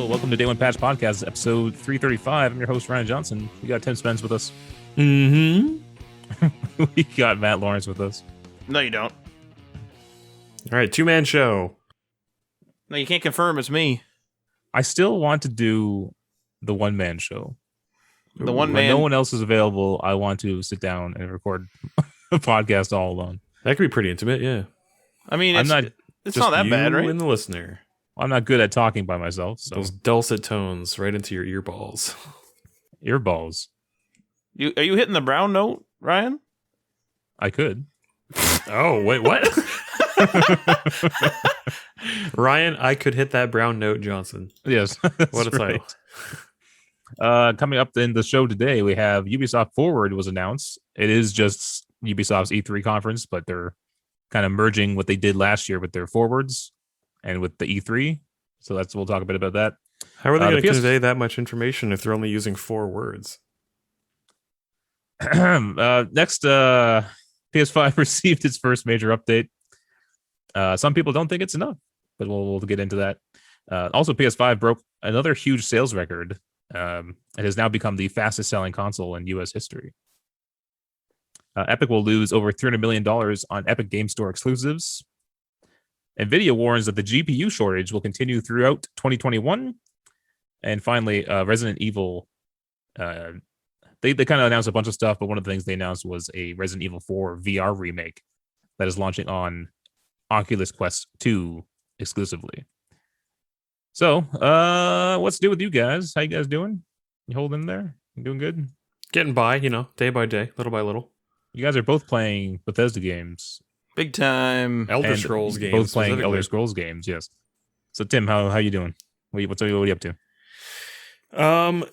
Hello, welcome to Day One Patch Podcast, episode 335. I'm your host, Ryan Johnson. We got Tim Spence with us. Mm-hmm. We got Matt Lawrence with us. No, you don't. All right, two-man show. No, you can't confirm it's me. I still want to do the one-man show. The one When man. no one else is available, I want to sit down and record a podcast all alone. That could be pretty intimate, yeah. I mean, I'm it's not that bad, right? And the listener. I'm not good at talking by myself, so Those dulcet tones right into your earballs. earballs. Are you hitting the brown note, Ryan? I could. Oh, wait, what? Ryan, I could hit that brown note, Johnson. Yes. What a title. Coming up in the show today, we have Ubisoft Forward was announced. It is just Ubisoft's E3 conference, but they're kind of merging what they did last year with their forwards and with the E3. So we'll talk a bit about that. How are they going to PS convey that much information if they're only using 4 words? Next, PS5 received its first major update. Some people don't think it's enough, but we'll get into that. Also, PS5 broke another huge sales record. It has now become the fastest selling console in US history. Epic will lose over $300 million on Epic Game Store exclusives. NVIDIA warns that the GPU shortage will continue throughout 2021. And finally, Resident Evil. They kind of announced a bunch of stuff, but one of the things they announced was a Resident Evil 4 VR remake that is launching on Oculus Quest 2 exclusively. So, what's new with you guys? How you guys doing? You holding in there? You doing good? Getting by, day by day, little by little. You guys are both playing Bethesda games. Big time. Elder and Scrolls games. Both playing Elder Scrolls games, yes. So, Tim, how you doing? What are you up to?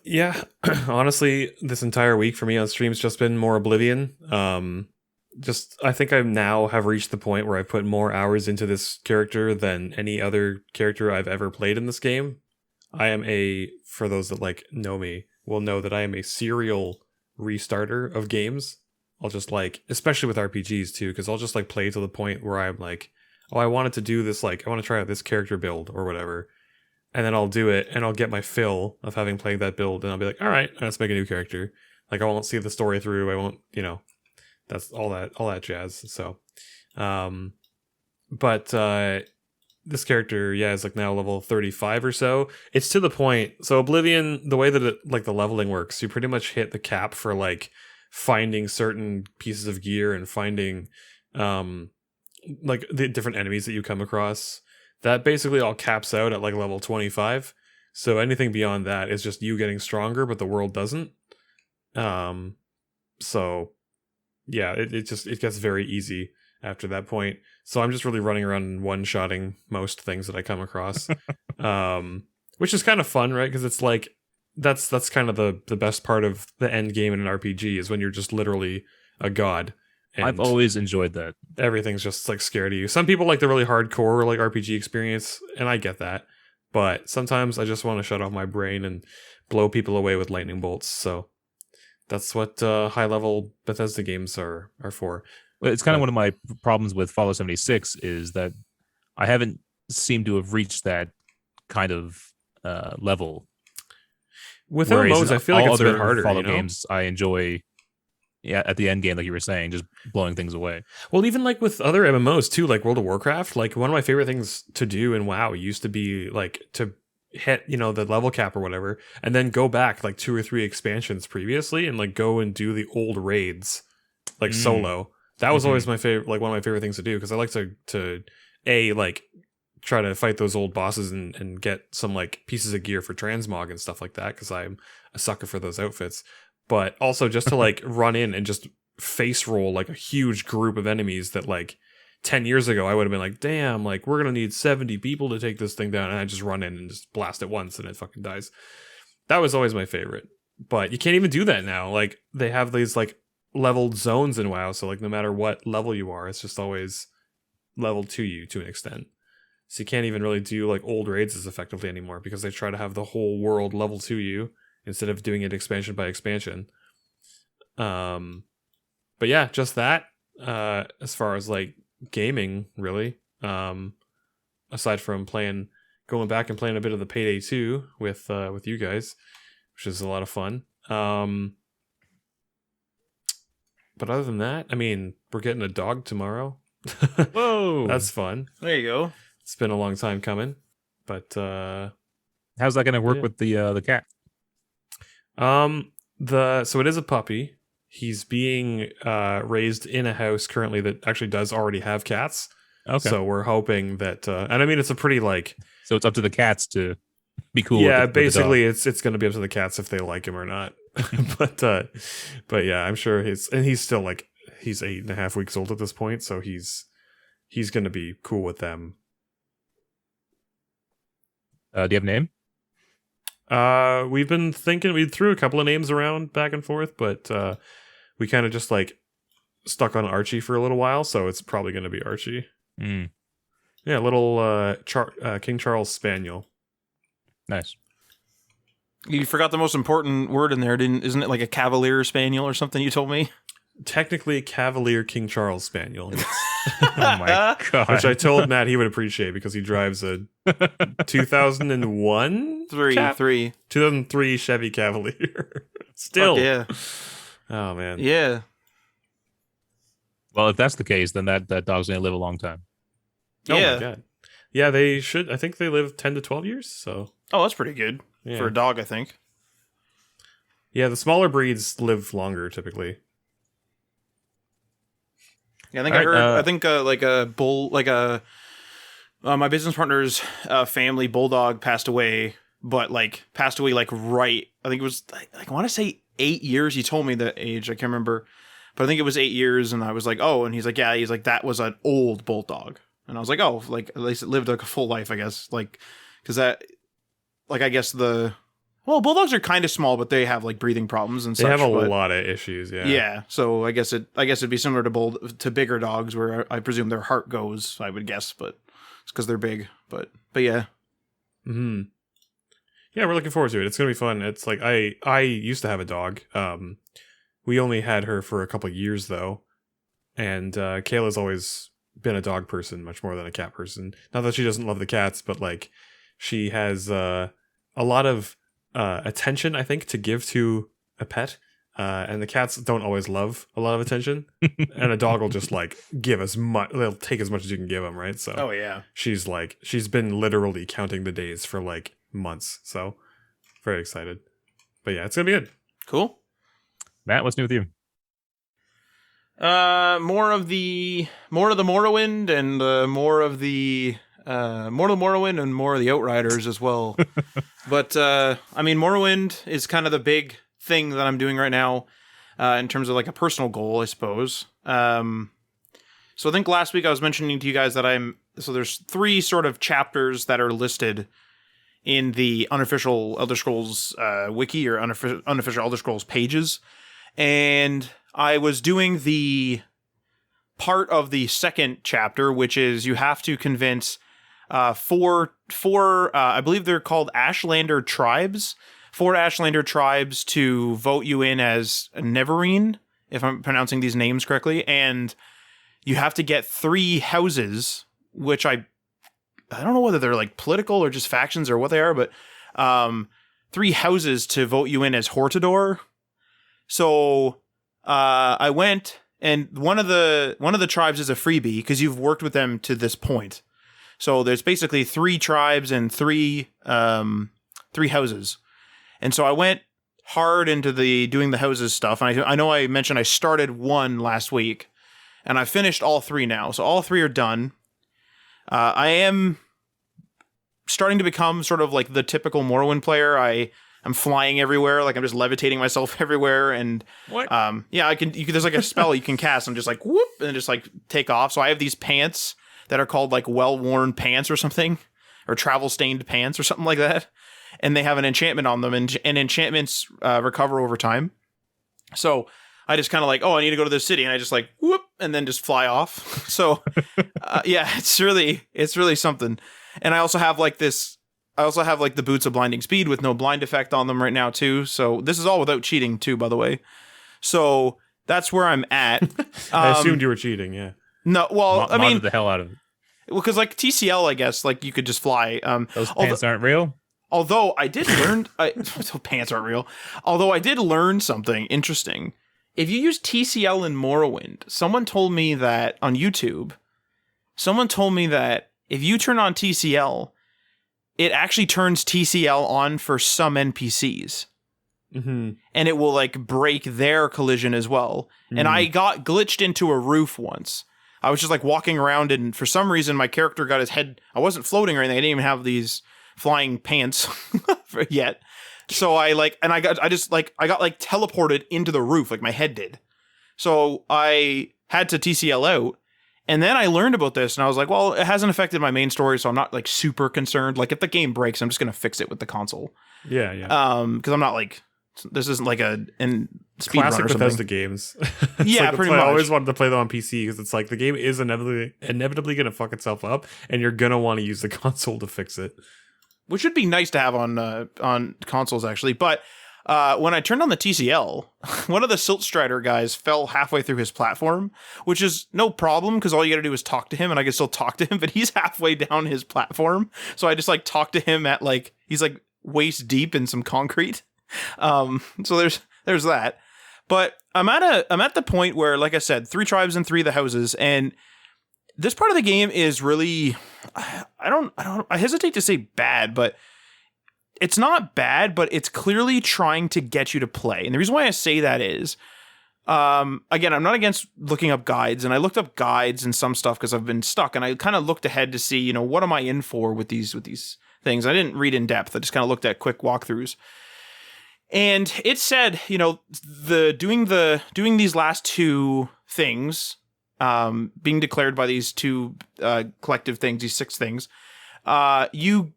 Yeah, honestly, this entire week for me on stream's just been more Oblivion. I think I now have reached the point where I've put more hours into this character than any other character I've ever played in this game. For those that know me, will know that I am a serial restarter of games. I'll just especially with RPGs too, because I'll just play to the point where I'm like, oh, I wanted to do this, I want to try out this character build or whatever. And then I'll do it, and I'll get my fill of having played that build, and I'll be like, all right, let's make a new character. I won't see the story through. I won't, that's all that jazz. So, but this character, is now level 35 or so. It's to the point. So Oblivion, the way that it, the leveling works, you pretty much hit the cap for finding certain pieces of gear and finding the different enemies that you come across. That basically all caps out at level 25. So anything beyond that is just you getting stronger, but the world doesn't. So yeah, it gets very easy after that point. So I'm just really running around and one-shotting most things that I come across. Which is kind of fun, right? Because it's that's kind of the best part of the end game in an RPG is when you're just literally a god. And I've always enjoyed that. Everything's just scared of you. Some people like the really hardcore RPG experience, and I get that. But sometimes I just want to shut off my brain and blow people away with lightning bolts. So that's what high level Bethesda games are for. Well, it's kind of one of my problems with Fallout 76 is that I haven't seemed to have reached that kind of level. With MMOs, I feel like it's a bit harder. Fallout games I enjoy. Yeah, at the end game, like you were saying, just blowing things away. Well, even with other MMOs too, like World of Warcraft, one of my favorite things to do in WoW used to be to hit, the level cap or whatever, and then go back 2 or 3 expansions previously and go and do the old raids, solo. That was always my favorite, one of my favorite things to do, because I like to try to fight those old bosses and get some pieces of gear for transmog and stuff like that, because I'm a sucker for those outfits. But also just to run in and just face roll a huge group of enemies that 10 years ago I would have been damn, we're gonna need 70 people to take this thing down, and I just run in and just blast it once and it fucking dies. That was always my favorite. But you can't even do that now. They have these leveled zones in WoW, so no matter what level you are, it's just always leveled to you to an extent. So you can't even really do old raids as effectively anymore, because they try to have the whole world level to you instead of doing it expansion by expansion. But yeah, just that. As far as gaming, really, aside from playing going back and playing a bit of the Payday 2 with you guys, which is a lot of fun. But other than that, I mean, we're getting a dog tomorrow. Whoa, That's fun. There you go. It's been a long time coming, but how's that going to work Yeah. with the cat? So it is a puppy. He's being raised in a house currently that actually does already have cats. Okay, So we're hoping that, and I mean, it's a pretty like, so it's up to the cats to be cool. yeah, with the dog. basically it's going to be up to the cats if they like him or not. but yeah, I'm sure he's still like, he's 8.5 weeks old at this point. So he's going to be cool with them. Do you have a name? We've been thinking, we threw a couple of names around back and forth, but we kind of just like stuck on Archie for a little while, so it's probably going to be Archie. Mm, Yeah, little King Charles Spaniel. nice. You forgot the most important word in there, isn't it like a Cavalier Spaniel or something you told me? Technically Cavalier King Charles Spaniel, yes. Oh my god! Which I told Matt he would appreciate because he drives a 2001 Three. 2003 Chevy Cavalier. Still. Fuck yeah. Oh man. Yeah. Well, if that's the case, then that dog's going to live a long time. Oh Yeah. my god. Yeah, they should. I think they live 10 to 12 years, so Oh, that's pretty good yeah. for a dog, I think. Yeah, the smaller breeds live longer typically. Yeah, I think All I right, heard. I think like a bull, like a my business partner's family bulldog passed away, but like passed away like right. I think it was like I want to say 8 years. He told me the age. I can't remember, but I think it was 8 years. And I was like, oh, and he's like, yeah, he's like that was an old bulldog, and I was like, oh, like at least it lived like a full life, I guess, like because that, like I guess bulldogs are kind of small, but they have like breathing problems and They such. have a but, lot of issues, yeah. yeah, so I guess it'd be similar to bigger dogs, where I presume their heart goes. I would guess, but it's because they're big. But yeah, Hmm. Yeah, we're looking forward to it. It's gonna be fun. It's like I used to have a dog. We only had her for a couple of years though, and Kayla's always been a dog person much more than a cat person. Not that she doesn't love the cats, but like she has a lot of attention, I think, to give to a pet. And the cats don't always love a lot of attention. And a dog will just like give as much, they'll take as much as you can give them, right? So yeah, she's been literally counting the days for like months. So very excited. But yeah, it's gonna be good. cool. Matt, what's new with you? More of the Morrowind and more of the Morrowind and more of the Outriders as well. But I mean, Morrowind is kind of the big thing that I'm doing right now, in terms of like a personal goal, I suppose. So I think last week I was mentioning to you guys that there's 3 sort of chapters that are listed in the unofficial Elder Scrolls wiki or unofficial Elder Scrolls pages, and I was doing the part of the second chapter, which is you have to convince four I believe they're called Ashlander tribes, 4 Ashlander tribes to vote you in as Neverine, if I'm pronouncing these names correctly, and you have to get 3 houses, which I don't know whether they're like political or just factions or what they are, but 3 houses to vote you in as Hortador. So I went, and one of the tribes is a freebie because you've worked with them to this point. So there's basically 3 tribes and 3 houses. And so I went hard into doing the houses stuff. And I know I mentioned I started 1 last week, and I finished all 3 now. So all 3 are done. I am starting to become sort of like the typical Morrowind player. I'm flying everywhere, like I'm just levitating myself everywhere, and What? yeah, there's like a spell you can cast and just like whoop and just like take off. So I have these pants that are called like well-worn pants or something, or travel-stained pants or something like that, and they have an enchantment on them, and enchantments recover over time. So I just kind of like, oh, I need to go to this city, and I just like whoop and then just fly off. So yeah, it's really something. And I also have like the boots of blinding speed with no blind effect on them right now too. So this is all without cheating too, by the way. So that's where I'm at. I assumed you were cheating, yeah. No, well, I mean, modded the hell out of it. Well, because like TCL, I guess, like you could just fly. Those pants aren't real. Although I did learn, so pants aren't real. Although I did learn something interesting. If you use TCL in Morrowind, someone told me that on YouTube. Someone told me that if you turn on TCL, it actually turns TCL on for some NPCs. Mm-hmm. And it will like break their collision as well. And I got glitched into a roof once. I was just like walking around, and for some reason my character got his head. I wasn't floating or anything. I didn't even have these flying pants yet. So I got teleported into the roof like my head did. So I had to TCL out. And then I learned about this and I was like, well, it hasn't affected my main story, so I'm not like super concerned. Like if the game breaks, I'm just going to fix it with the console. Yeah. Because I'm not like, this isn't like a speed Classic run or something. Bethesda games. Yeah, like pretty much. I always wanted to play them on PC because it's like the game is inevitably going to fuck itself up, and you're going to want to use the console to fix it. Which would be nice to have on consoles, actually. But when I turned on the TCL, one of the Silt Strider guys fell halfway through his platform, which is no problem because all you got to do is talk to him, and I can still talk to him. But he's halfway down his platform, so I just like talk to him at like he's like waist deep in some concrete. So there's that. But I'm at the point where, like I said, 3 tribes and 3 of the houses, and this part of the game is really, I hesitate to say bad, but it's not bad, but it's clearly trying to get you to play. And the reason why I say that is, again, I'm not against looking up guides, and I looked up guides and some stuff because I've been stuck, and I kind of looked ahead to see, what am I in for with these things. I didn't read in depth. I just kind of looked at quick walkthroughs. And it said, doing these last 2 things, being declared by these 2 collective things, these 6 things, you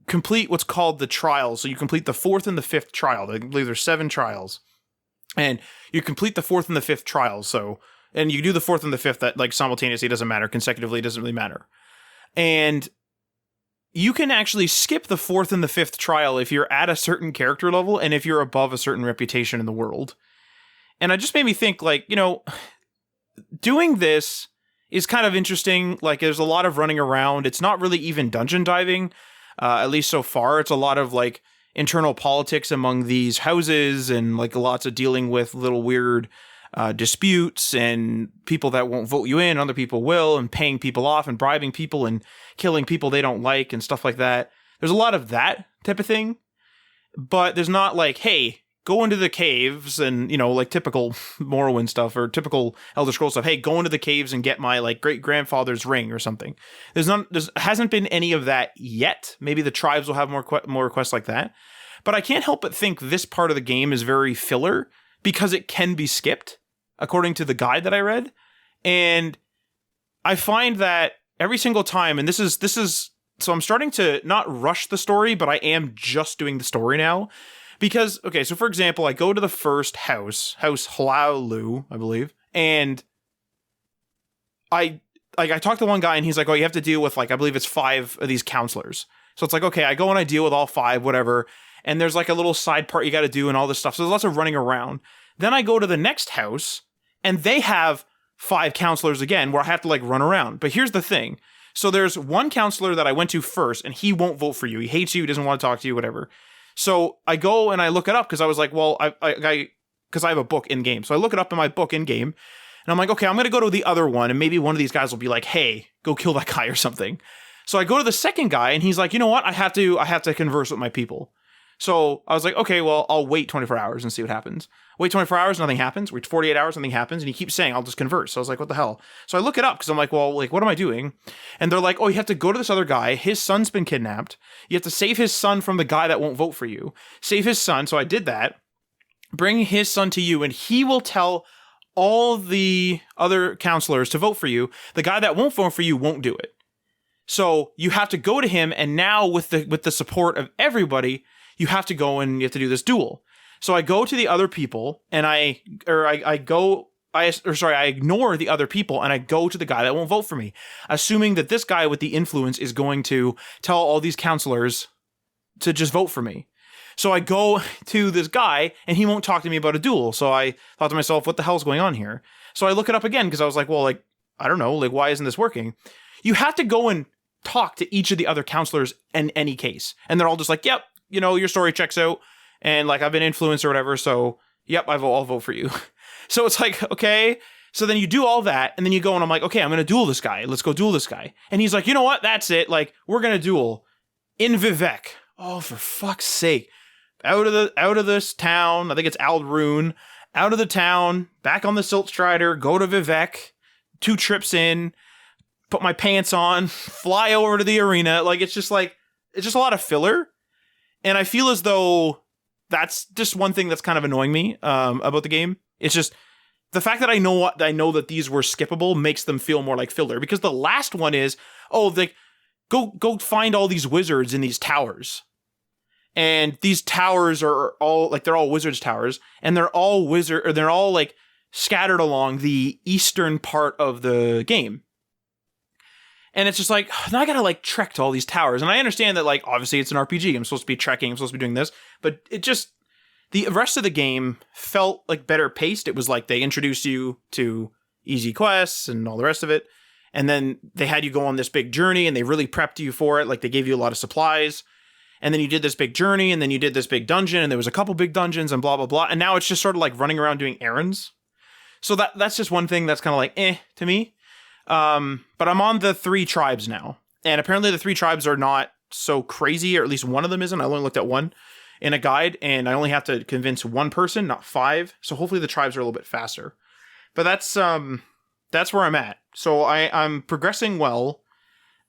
complete what's called the trials. So you complete the 4th and the 5th trial. I believe there's 7 trials, and you complete the 4th and the 5th trials. So, and you do the 4th and the 5th that like simultaneously, doesn't matter. Consecutively, it doesn't really matter. And you can actually skip the 4th and the 5th trial if you're at a certain character level and if you're above a certain reputation in the world. And it just made me think, like, doing this is kind of interesting. Like, there's a lot of running around. It's not really even dungeon diving, at least so far. It's a lot of, like, internal politics among these houses and, like, lots of dealing with little weird disputes and people that won't vote you in, other people will, and paying people off and bribing people and killing people they don't like and stuff like that. There's a lot of that type of thing, but there's not like, hey, go into the caves and, like typical Morrowind stuff or typical Elder Scrolls stuff. Hey, go into the caves and get my like great grandfather's ring or something. There hasn't been any of that yet. Maybe the tribes will have more requests like that, but I can't help but think this part of the game is very filler because it can be skipped, according to the guide that I read. And I find that every single time, and this is, so I'm starting to not rush the story, but I am just doing the story now. Because, okay, so for example, I go to the first house Halalu, I believe, and I talked to one guy, and he's like, oh, you have to deal with, like, I believe it's 5 of these counselors. So it's like, okay, I go and I deal with all 5, whatever, and there's like a little side part you got to do and all this stuff. So there's lots of running around. Then I go to the next house, and they have 5 counselors again, where I have to like run around. But here's the thing. So there's one counselor that I went to first, and he won't vote for you. He hates you. He doesn't want to talk to you, whatever. So I go and I look it up because I was like, well, because I have a book in game. So I look it up in my book in game, and I'm like, okay, I'm going to go to the other one, and maybe one of these guys will be like, hey, go kill that guy or something. So I go to the second guy, and he's like, you know what? I have to converse with my people. So I was like, okay, well, I'll wait 24 hours and see what happens. Wait 24 hours, nothing happens. Wait 48 hours, nothing happens. And he keeps saying, I'll just converse. So I was like, what the hell? So I look it up because I'm like, well, like, what am I doing? And they're like, oh, you have to go to this other guy. His son's been kidnapped. You have to save his son from the guy that won't vote for you. Save his son. So I did that. Bring his son to you, and he will tell all the other counselors to vote for you. The guy that won't vote for you won't do it. So you have to go to him, and now with the support of everybody, you have to go and you have to do this duel. So I go to the other people, and I ignore the other people, and I go to the guy that won't vote for me, assuming that this guy with the influence is going to tell all these counselors to just vote for me. So I go to this guy, and he won't talk to me about a duel. So I thought to myself, what the hell's going on here? So I look it up again because I was like, well, like, I don't know, like, why isn't this working? you have to go and talk to each of the other counselors in any case. And they're all just like, yep, you know, your story checks out. And like, I've been influenced or whatever. So yep, I'll vote for you. So it's like, okay. So then you do all that. And then you go and I'm like, okay, I'm going to duel this guy. Let's go duel this guy. And he's like, you know what? That's it. Like, we're going to duel in Vivek. Oh, for fuck's sake. Out of this town. I think it's Aldrune. Out of the town, back on the Silt Strider, go to Vivek, 2 trips in, put my pants on, fly over to the arena. Like, it's just a lot of filler. And I feel as though that's just one thing that's kind of annoying me about the game. It's just the fact that I know that these were skippable makes them feel more like filler. Because the last one is, go find all these wizards in these towers. And these towers are all like, they're all wizards towers, and they're all like scattered along the eastern part of the game. And it's just like, now I gotta like trek to all these towers. And I understand that, like, obviously it's an RPG. I'm supposed to be trekking. I'm supposed to be doing this, but it just, the rest of the game felt like better paced. It was like they introduced you to easy quests and all the rest of it. And then they had you go on this big journey and they really prepped you for it. Like, they gave you a lot of supplies. And then you did this big journey, and then you did this big dungeon, and there was a couple big dungeons and blah, blah, blah. And now it's just sort of like running around doing errands. So that's just one thing that's kind of like, to me. But I'm on the 3 tribes now. And apparently the 3 tribes are not so crazy, or at least one of them isn't. I only looked at one in a guide, and I only have to convince one person, not 5. So hopefully the tribes are a little bit faster. But that's where I'm at. So I'm progressing well.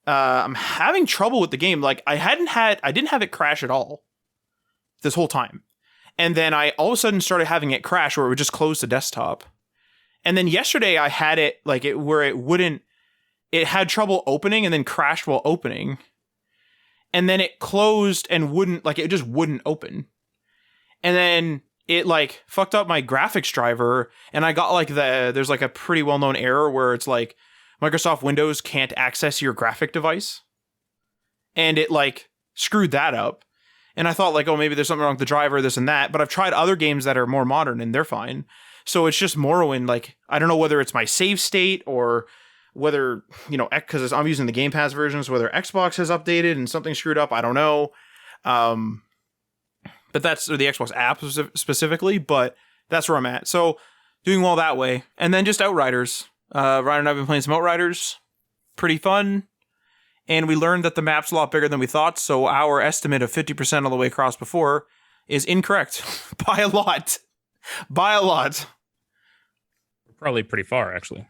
I'm having trouble with the game. Like, I didn't have it crash at all this whole time. And then I all of a sudden started having it crash where it would just close the desktop. And then yesterday I had it like where it had trouble opening and then crashed while opening. And then it closed and it just wouldn't open. And then it like fucked up my graphics driver. And I got like there's like a pretty well-known error where it's like, Microsoft Windows can't access your graphic device. And it like screwed that up. And I thought like, oh, maybe there's something wrong with the driver, this and that. But I've tried other games that are more modern and they're fine. So it's just Morrowind. Like, I don't know whether it's my save state or whether, you know, because I'm using the Game Pass versions, whether Xbox has updated and something screwed up. I don't know. But that's the Xbox app specifically, but that's where I'm at. So doing well that way. And then just Outriders. Ryan and I have been playing some Outriders. Pretty fun. And we learned that the map's a lot bigger than we thought, so our estimate of 50% all the way across before is incorrect. By a lot. By a lot. Probably pretty far, actually.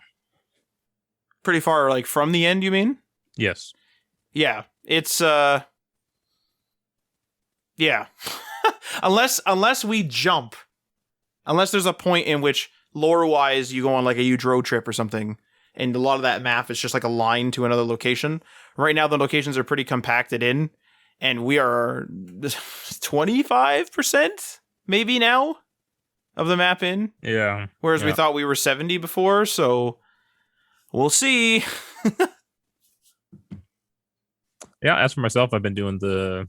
Pretty far, like, from the end, you mean? Yes. Yeah. It's, yeah. Unless we jump. Unless there's a point in which lore-wise, you go on like a huge road trip or something, and a lot of that map is just like a line to another location. Right now, the locations are pretty compacted in, and we are 25% maybe now of the map in. Yeah. Whereas we thought we were 70 before, so we'll see. Yeah, as for myself, I've been doing the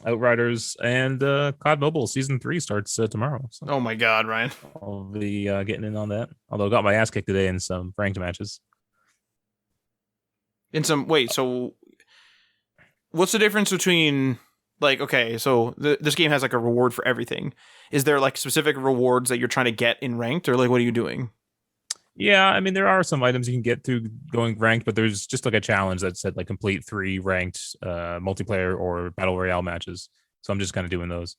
Outriders, and COD Mobile Season 3 starts tomorrow. So oh my god, Ryan. I'll be getting in on that. Although I got my ass kicked today in some ranked matches. So what's the difference between, like, okay, so this game has like a reward for everything. Is there like specific rewards that you're trying to get in ranked, or like what are you doing? Yeah, I mean, there are some items you can get through going ranked, but there's just like a challenge that said like complete 3 ranked multiplayer or battle royale matches. So I'm just kind of doing those.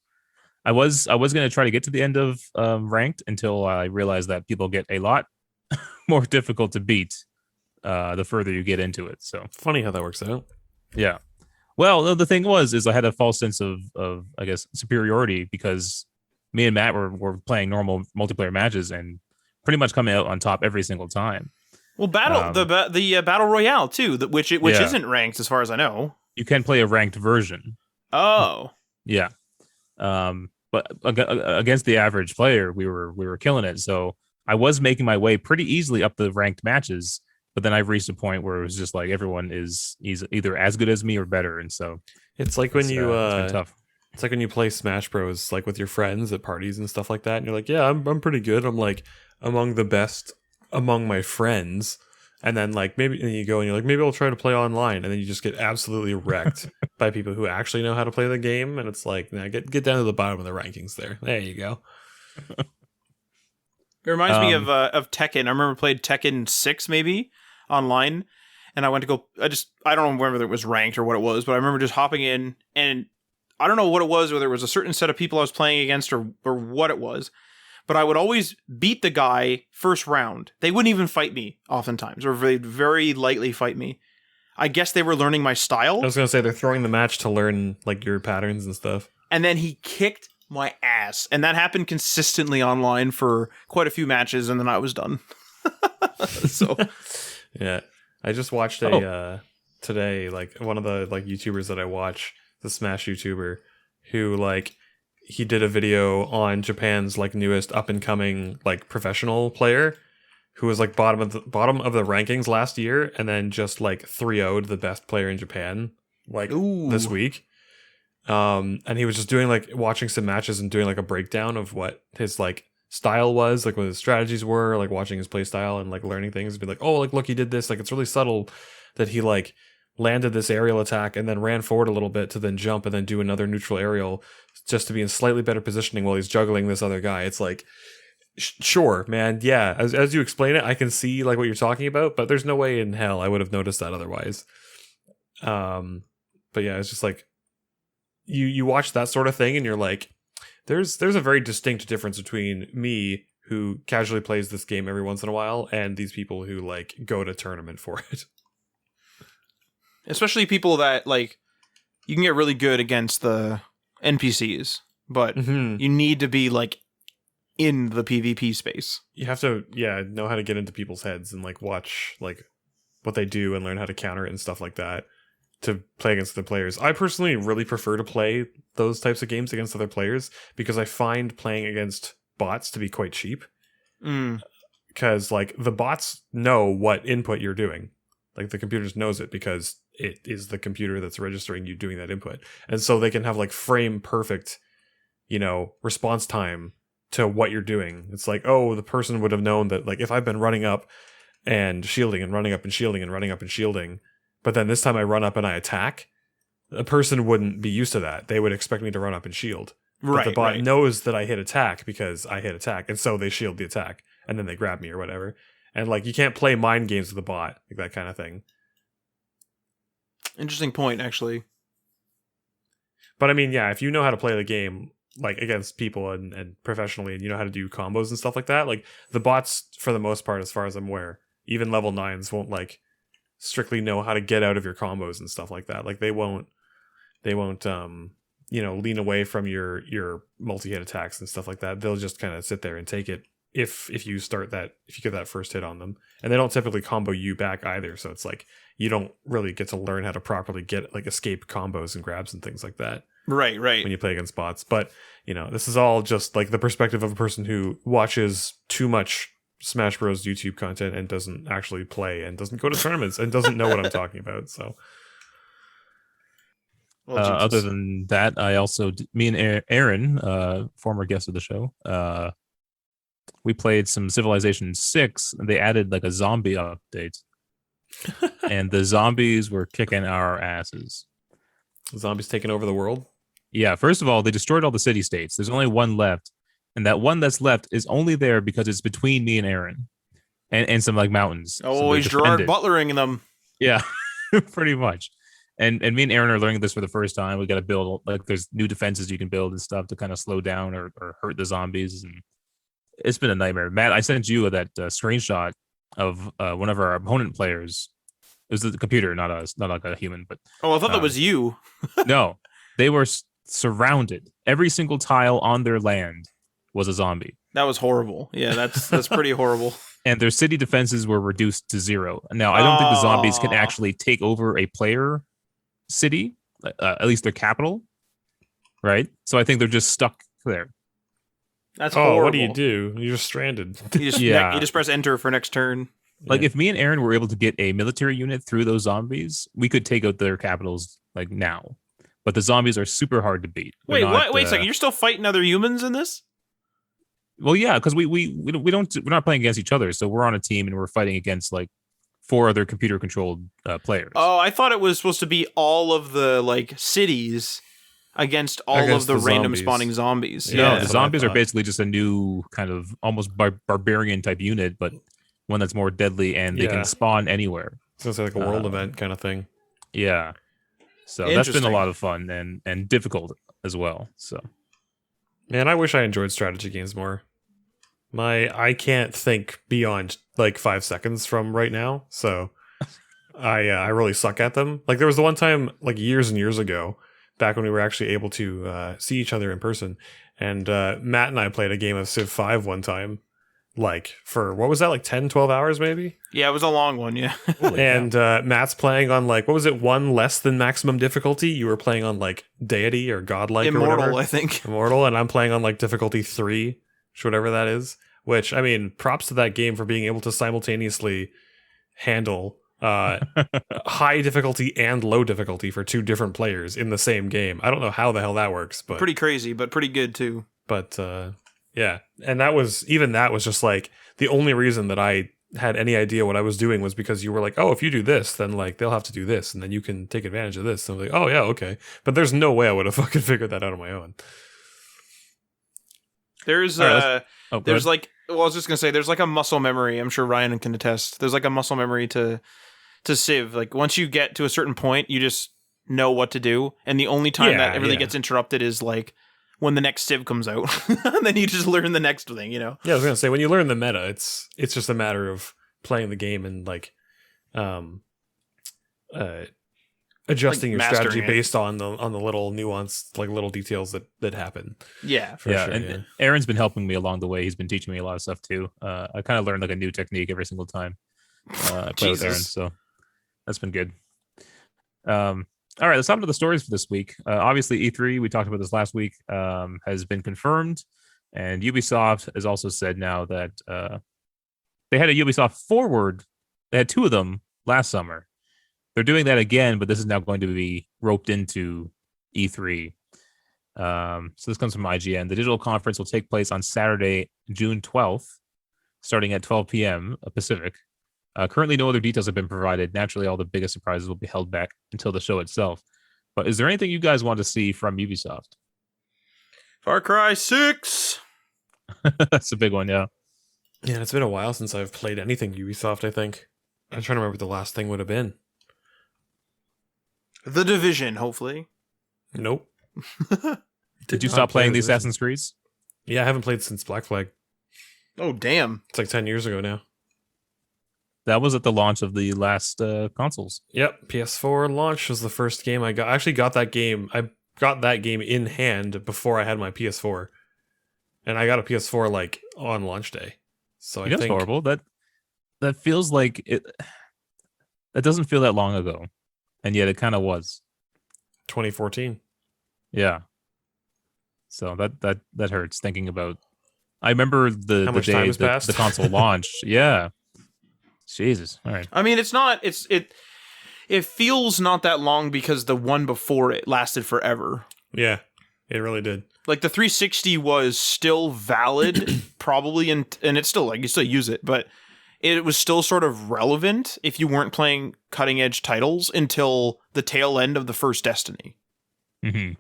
I was going to try to get to the end of ranked until I realized that people get a lot more difficult to beat the further you get into it. So funny how that works out. Yeah. Well, the thing is I had a false sense of I guess superiority because me and Matt were playing normal multiplayer matches and pretty much coming out on top every single time. Well, the battle royale too, which isn't ranked as far as I know. You can play a ranked version. Oh, yeah. But against the average player, we were killing it. So I was making my way pretty easily up the ranked matches, but then I've reached a point where it was just like everyone is either as good as me or better, and so it's like when you it's tough. It's like when you play Smash Bros. Like with your friends at parties and stuff like that, and you're like, yeah, I'm pretty good. I'm like among the best among my friends, And then like maybe and you go and you're like, maybe I'll try to play online, and then you just get absolutely wrecked by people who actually know how to play the game, and it's like, nah, get down to the bottom of the rankings there. There you go. It reminds me of Tekken. I remember played Tekken 6 maybe online, and I went to go. I don't know whether it was ranked or what it was, but I remember just hopping in, and I don't know what it was, whether it was a certain set of people I was playing against or what it was. But I would always beat the guy first round. They wouldn't even fight me oftentimes, or they'd very lightly fight me. I guess they were learning my style. I was going to say they're throwing the match to learn like your patterns and stuff. And then he kicked my ass. And that happened consistently online for quite a few matches, and then I was done. So yeah. I just watched today, like one of the like YouTubers that I watch, the Smash YouTuber, who like he did a video on Japan's like newest up and coming like professional player who was like bottom of the rankings last year, and then just like 3-0'd the best player in Japan like this week. And he was just doing like watching some matches and doing like a breakdown of what his like style was, like what his strategies were, like watching his play style and like learning things. Be like, oh, like look, he did this. Like it's really subtle that he like landed this aerial attack and then ran forward a little bit to then jump and then do another neutral aerial just to be in slightly better positioning while he's juggling this other guy. It's like, sure, man. Yeah. As you explain it, I can see like what you're talking about, but there's no way in hell I would have noticed that otherwise. But yeah, it's just like you watch that sort of thing and you're like, there's a very distinct difference between me who casually plays this game every once in a while and these people who like go to tournament for it. especially people that like you can get really good against the NPCs, but you need to be like in the PvP space. You have to know how to get into people's heads and like watch like what they do and learn how to counter it and stuff like that to play against other players. I personally really prefer to play those types of games against other players because I find playing against bots to be quite cheap. Because like the bots know what input you're doing. Like the computer just knows it because it is the computer that's registering you doing that input. And so they can have like frame perfect, response time to what you're doing. It's like, oh, the person would have known that like if I've been running up and shielding and running up and shielding and running up and shielding, but then this time I run up and I attack, a person wouldn't be used to that. They would expect me to run up and shield. But the bot knows that I hit attack because I hit attack, and so they shield the attack and then they grab me or whatever. And like you can't play mind games with the bot, like that kind of thing. Interesting point, actually. But I mean, yeah, if you know how to play the game like against people and professionally, and you know how to do combos and stuff like that, like the bots for the most part, as far as I'm aware, even level 9s won't like strictly know how to get out of your combos and stuff like that. Like they won't lean away from your multi-hit attacks and stuff like that. They'll just kind of sit there and take it if you get that first hit on them. And they don't typically combo you back either, so it's like you don't really get to learn how to properly get like escape combos and grabs and things like that. Right. When you play against bots. But, this is all just like the perspective of a person who watches too much Smash Bros. YouTube content and doesn't actually play and doesn't go to tournaments and doesn't know what I'm talking about. So, other than that, I also, me and Aaron, former guest of the show, we played some Civilization 6, and they added like a zombie update. And the zombies were kicking our asses. Zombies taking over the world? Yeah, first of all, they destroyed all the city-states. There's only one left. And that one that's left is only there because it's between me and Aaron. And some like mountains. Oh, he's Gerard Butlering them. Yeah, pretty much. And me and Aaron are learning this for the first time. We got to build, like, there's new defenses you can build and stuff to kind of slow down or hurt the zombies. And it's been a nightmare. Matt, I sent you that screenshot of one of our opponent players. It was the computer, not us, not like a human. But I thought that was you. No, they were surrounded. Every single tile on their land was a zombie. That was horrible. Yeah, that's pretty horrible. And their city defenses were reduced to 0. Now, I don't think the zombies can actually take over a player city, at least their capital, right? So I think they're just stuck there. That's horrible. What do? You're just stranded. You just press enter for next turn. Like if me and Aaron were able to get a military unit through those zombies, we could take out their capitals like now. But the zombies are super hard to beat. Wait a second. You're still fighting other humans in this? Well, yeah, because we're not playing against each other, so we're on a team and we're fighting against like 4 other computer controlled players. Oh, I thought it was supposed to be all of the like cities against all Against of the the random zombies. spawning zombies. Yeah, No, that's the what I zombies are thought. basically just a new kind of almost barbarian type unit, but one that's more deadly and they Yeah. can spawn anywhere. So it's like a world event kind of thing. Yeah. So that's been a Interesting. lot of fun and difficult as well. So Man, I wish I enjoyed strategy games more. I can't think beyond like 5 seconds from right now, so I really suck at them. Like there was the one time like years and years ago, back when we were actually able to see each other in person, and Matt and I played a game of Civ 5 one time, like for what was that, like 10, 12 hours maybe? Yeah, it was a long one. Yeah. And Matt's playing on like, what was it, one less than maximum difficulty? You were playing on like deity or godlike or Immortal, whatever. I think. Immortal, and I'm playing on like difficulty 3, whatever that is. Which, I mean, props to that game for being able to simultaneously handle high difficulty and low difficulty for 2 different players in the same game. I don't know how the hell that works, but Pretty crazy, but pretty good too. but yeah, and that was just like the only reason that I had any idea what I was doing was because you were like, oh, if you do this, then like they'll have to do this, and then you can take advantage of this. And I was like, oh yeah, okay, but there's no way I would have fucking figured that out on my own. There's All right, go there's ahead. like, well, I was just gonna say there's like a muscle memory. I'm sure Ryan can attest. There's like a muscle memory to Civ. Like once you get to a certain point, you just know what to do, and the only time that everything gets interrupted is like when the next Civ comes out, and then you just learn the next thing. You know? Yeah, I was gonna say when you learn the meta, it's just a matter of playing the game and like adjusting Like your strategy mastering it. based on the little nuance, like little details that happen. Yeah. For yeah, sure, and yeah. Aaron's been helping me along the way. He's been teaching me a lot of stuff too. I kind of learned like a new technique every single time I play with Aaron, Jesus. so that's been good. All right, let's hop into the stories for this week. Obviously, E3, we talked about this last week, has been confirmed, and Ubisoft has also said now that they had a Ubisoft Forward. They had 2 of them last summer. They're doing that again, but this is now going to be roped into E3. So this comes from IGN. The digital conference will take place on Saturday, June 12th, starting at 12 p.m. Pacific. Currently, no other details have been provided. Naturally, all the biggest surprises will be held back until the show itself. But is there anything you guys want to see from Ubisoft? Far Cry 6. That's a big one, yeah. Yeah, it's been a while since I've played anything Ubisoft. I think I'm trying to remember what the last thing would have been. The Division, hopefully. Nope. Did you not stop play playing the Division. Assassin's Creeds? Yeah, I haven't played since Black Flag. Oh, damn. It's like 10 years ago now. That was at the launch of the last consoles. Yep, PS4 launch was the first game I got. I actually got that game. I got that game in hand before I had my PS4, and I got a PS4 like on launch day. So You know, I it's think horrible. That feels like it. That doesn't feel that long ago, and yet it kind of was. 2014. Yeah. So that hurts thinking about. I remember the much day time has that passed? the console launched. Yeah. Jesus. All right. I mean, it's not. It feels not that long because the one before it lasted forever. Yeah, it really did. Like the 360 was still valid, probably, and it's still like you still use it, but it was still sort of relevant if you weren't playing cutting edge titles until the tail end of the first Destiny. Mm-hmm.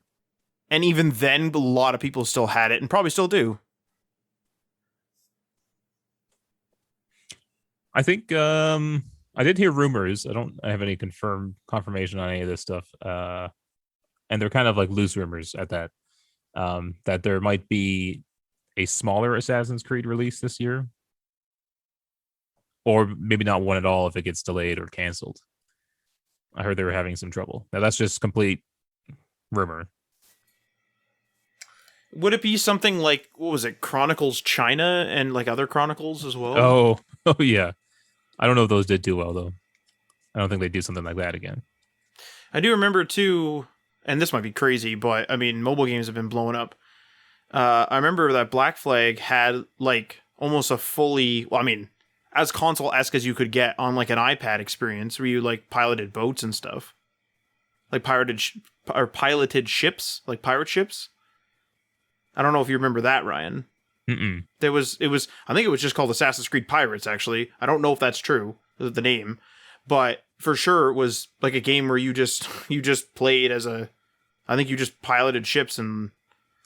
And even then, a lot of people still had it and probably still do. I think I did hear rumors. I have any confirmation on any of this stuff. And they're kind of like loose rumors at that. That there might be a smaller Assassin's Creed release this year. Or maybe not one at all if it gets delayed or canceled. I heard they were having some trouble. Now that's just complete rumor. Would it be something like, what was it, Chronicles China and like other Chronicles as well? Oh yeah. I don't know if those did too well though. I don't think they do something like that again. I do remember too, and this might be crazy, but I mean, mobile games have been blowing up. I remember that Black Flag had like almost a fully, well, I mean, as console-esque as you could get on like an iPad experience where you like piloted boats and stuff. Like piloted ships, like pirate ships. I don't know if you remember that, Ryan. Mm-mm. I think it was just called Assassin's Creed Pirates, actually. I don't know if that's true, the name. but for sure it was like a game where you just played as I think you just piloted ships and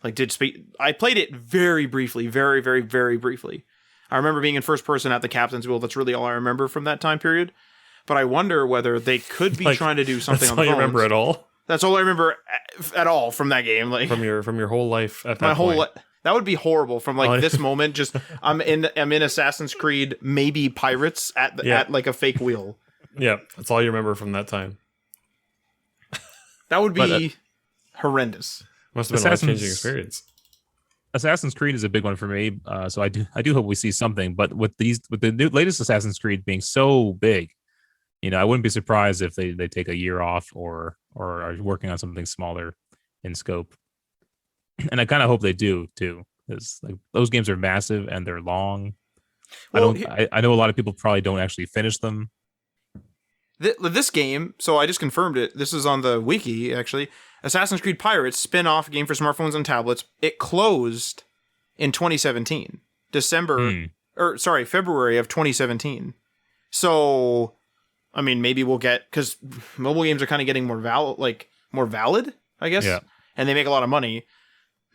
like did speed. I played it very briefly, very, very, very briefly. I remember being in first person at the captain's wheel. That's really all I remember from that time period. But I wonder whether they could be trying to do something on the phones. That's all you remember at all? That's all I remember at all from that game. Like from your whole life at that my whole point. that would be horrible from like this moment. Just I'm in Assassin's Creed, maybe pirates at like a fake wheel. Yeah, that's all you remember from that time. That would be horrendous. Must have been a life-changing experience. Assassin's Creed is a big one for me, so I do hope we see something. But with the latest Assassin's Creed being so big, I wouldn't be surprised if they take a year off or are working on something smaller in scope. And I kind of hope they do too, because like those games are massive and they're long. Well, I know a lot of people probably don't actually finish them. This game, so I just confirmed it. This is on the wiki actually. Assassin's Creed Pirates spin-off game for smartphones and tablets. It closed in 2017, February of 2017. So, I mean, maybe we'll get, because mobile games are kind of getting more valid, I guess. Yeah. And they make a lot of money.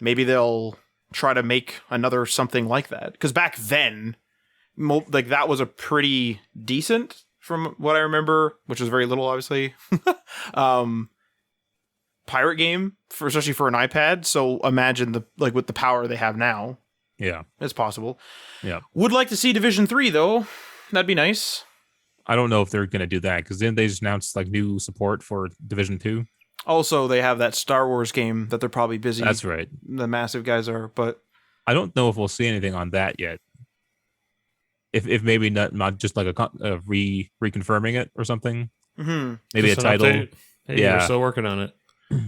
Maybe they'll try to make another something like that. Because back then, that was a pretty decent, from what I remember, which was very little, obviously. Pirate game especially for an iPad. So imagine with the power they have now. Yeah, it's possible. Yeah, would like to see Division 3 though. That'd be nice. I don't know if they're gonna do that because then they just announced like new support for Division 2. Also, they have that Star Wars game that they're probably busy. That's right. The massive guys are, but I don't know if we'll see anything on that yet. If maybe not just like a reconfirming it or something. Mm-hmm. Maybe just a title. Hey, yeah, we're still working on it.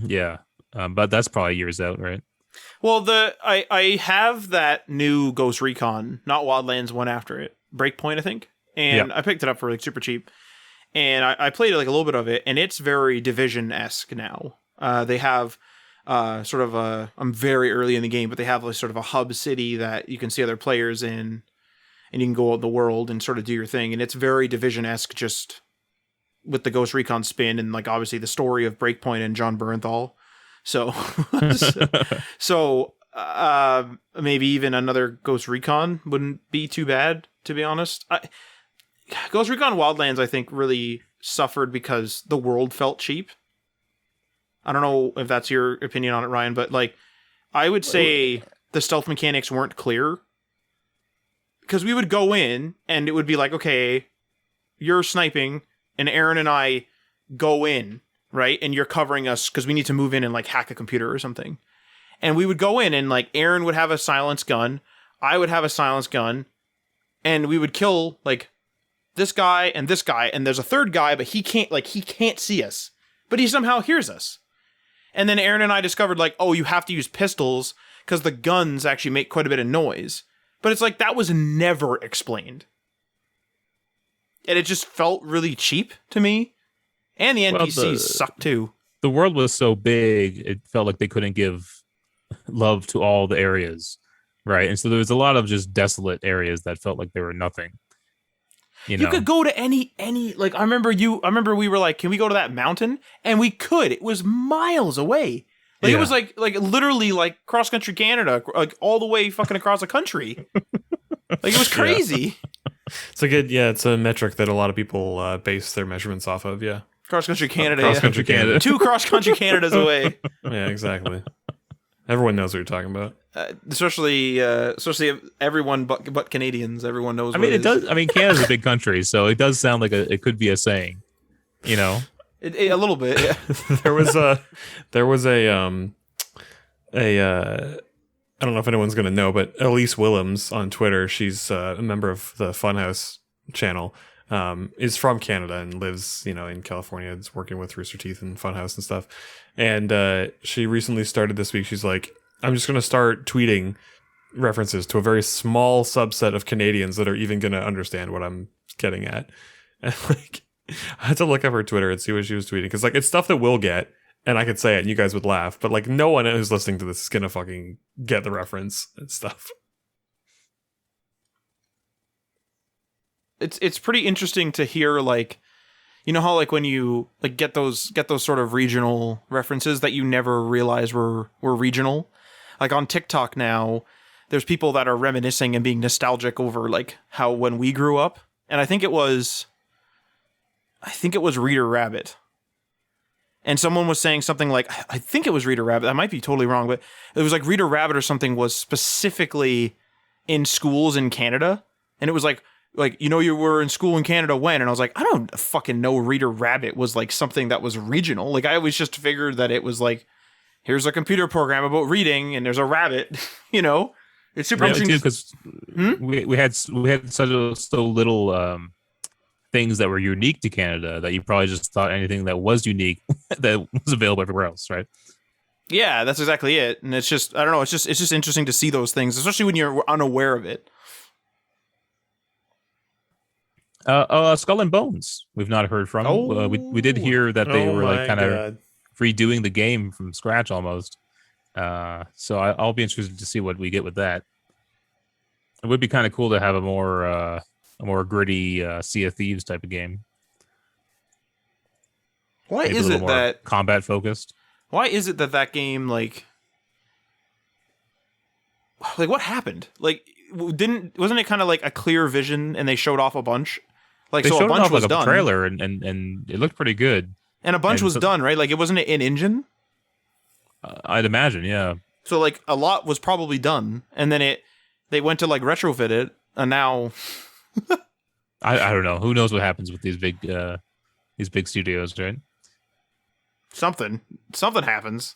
Yeah, but that's probably years out, right? Well, I have that new Ghost Recon, not Wildlands, one after it, Breakpoint, I think, and I picked it up for like super cheap, and I played like a little bit of it, and it's very Division-esque now. They have sort of I'm very early in the game, but they have like sort of a hub city that you can see other players in, and you can go out in the world and sort of do your thing, and it's very Division-esque, just with the Ghost Recon spin and like obviously the story of Breakpoint and John Bernthal. So maybe even another Ghost Recon wouldn't be too bad, to be honest. Ghost Recon Wildlands, I think, really suffered because the world felt cheap. I don't know if that's your opinion on it, Ryan, but like I would say the stealth mechanics weren't clear. Because we would go in and it would be like, okay, you're sniping and Aaron and I go in, right? And you're covering us because we need to move in and like hack a computer or something. And we would go in and like Aaron would have a silence gun. I would have a silence gun. And we would kill like this guy. And there's a third guy, but he can't see us. But he somehow hears us. And then Aaron and I discovered like, oh, you have to use pistols because the guns actually make quite a bit of noise. But it's like that was never explained. And it just felt really cheap to me. And the NPCs suck too. The world was so big, it felt like they couldn't give love to all the areas, right? And so there was a lot of just desolate areas that felt like they were nothing. You could go to any like I remember we were like, can we go to that mountain? And we could. It was miles away. Like it was like literally like cross country Canada, like all the way fucking across the country. Like it was crazy. It's a metric that a lot of people base their measurements off of. Yeah, cross country Canada. Cross country Canada. 2 cross country Canadas away. Yeah, exactly. Everyone knows what you're talking about. Especially everyone but Canadians. Everyone knows. I mean, it does. I mean, Canada's a big country, so it does sound like it could be a saying. A little bit. Yeah. there was a I don't know if anyone's going to know, but Elise Willems on Twitter, she's a member of the Funhouse channel, is from Canada and lives, in California. Is working with Rooster Teeth and Funhouse and stuff. And she recently started this week. She's like, I'm just going to start tweeting references to a very small subset of Canadians that are even going to understand what I'm getting at. And like, I had to look up her Twitter and see what she was tweeting. Because like, it's stuff that we'll get. And I could say it and you guys would laugh, but like no one who's listening to this is gonna fucking get the reference and stuff. It's pretty interesting to hear like You know how like when you like get those sort of regional references that you never realized were regional? Like on TikTok now, there's people that are reminiscing and being nostalgic over like how when we grew up. And I think it was Reader Rabbit. And someone was saying something like, I think it was Reader Rabbit. I might be totally wrong, but it was like Reader Rabbit or something was specifically in schools in Canada. And it was like, you were in school in Canada when? And I was like, I don't fucking know Reader Rabbit was like something that was regional. Like I always just figured that it was like, here's a computer program about reading and there's a rabbit, you know? It's super interesting. Because we had so little things that were unique to Canada that you probably just thought anything that was unique that was available everywhere else, right? Yeah, that's exactly it. And it's just, I don't know, it's just interesting to see those things, especially when you're unaware of it. Skull and Bones, we've not heard from. We did hear that they were like kind of redoing the game from scratch almost. So I'll be interested to see what we get with that. It would be kind of cool to have a more gritty Sea of Thieves type of game. Why Maybe is it that combat focused? Why is it that game like what happened? Like wasn't it kind of like a clear vision and they showed off a bunch? Like they so showed a bunch off was like a done. trailer and it looked pretty good. And a bunch was done, right? Like it wasn't an engine. I'd imagine, yeah. So like a lot was probably done, and then they went to like retrofit it, and now I don't know. Who knows what happens with these big studios, right? Something happens.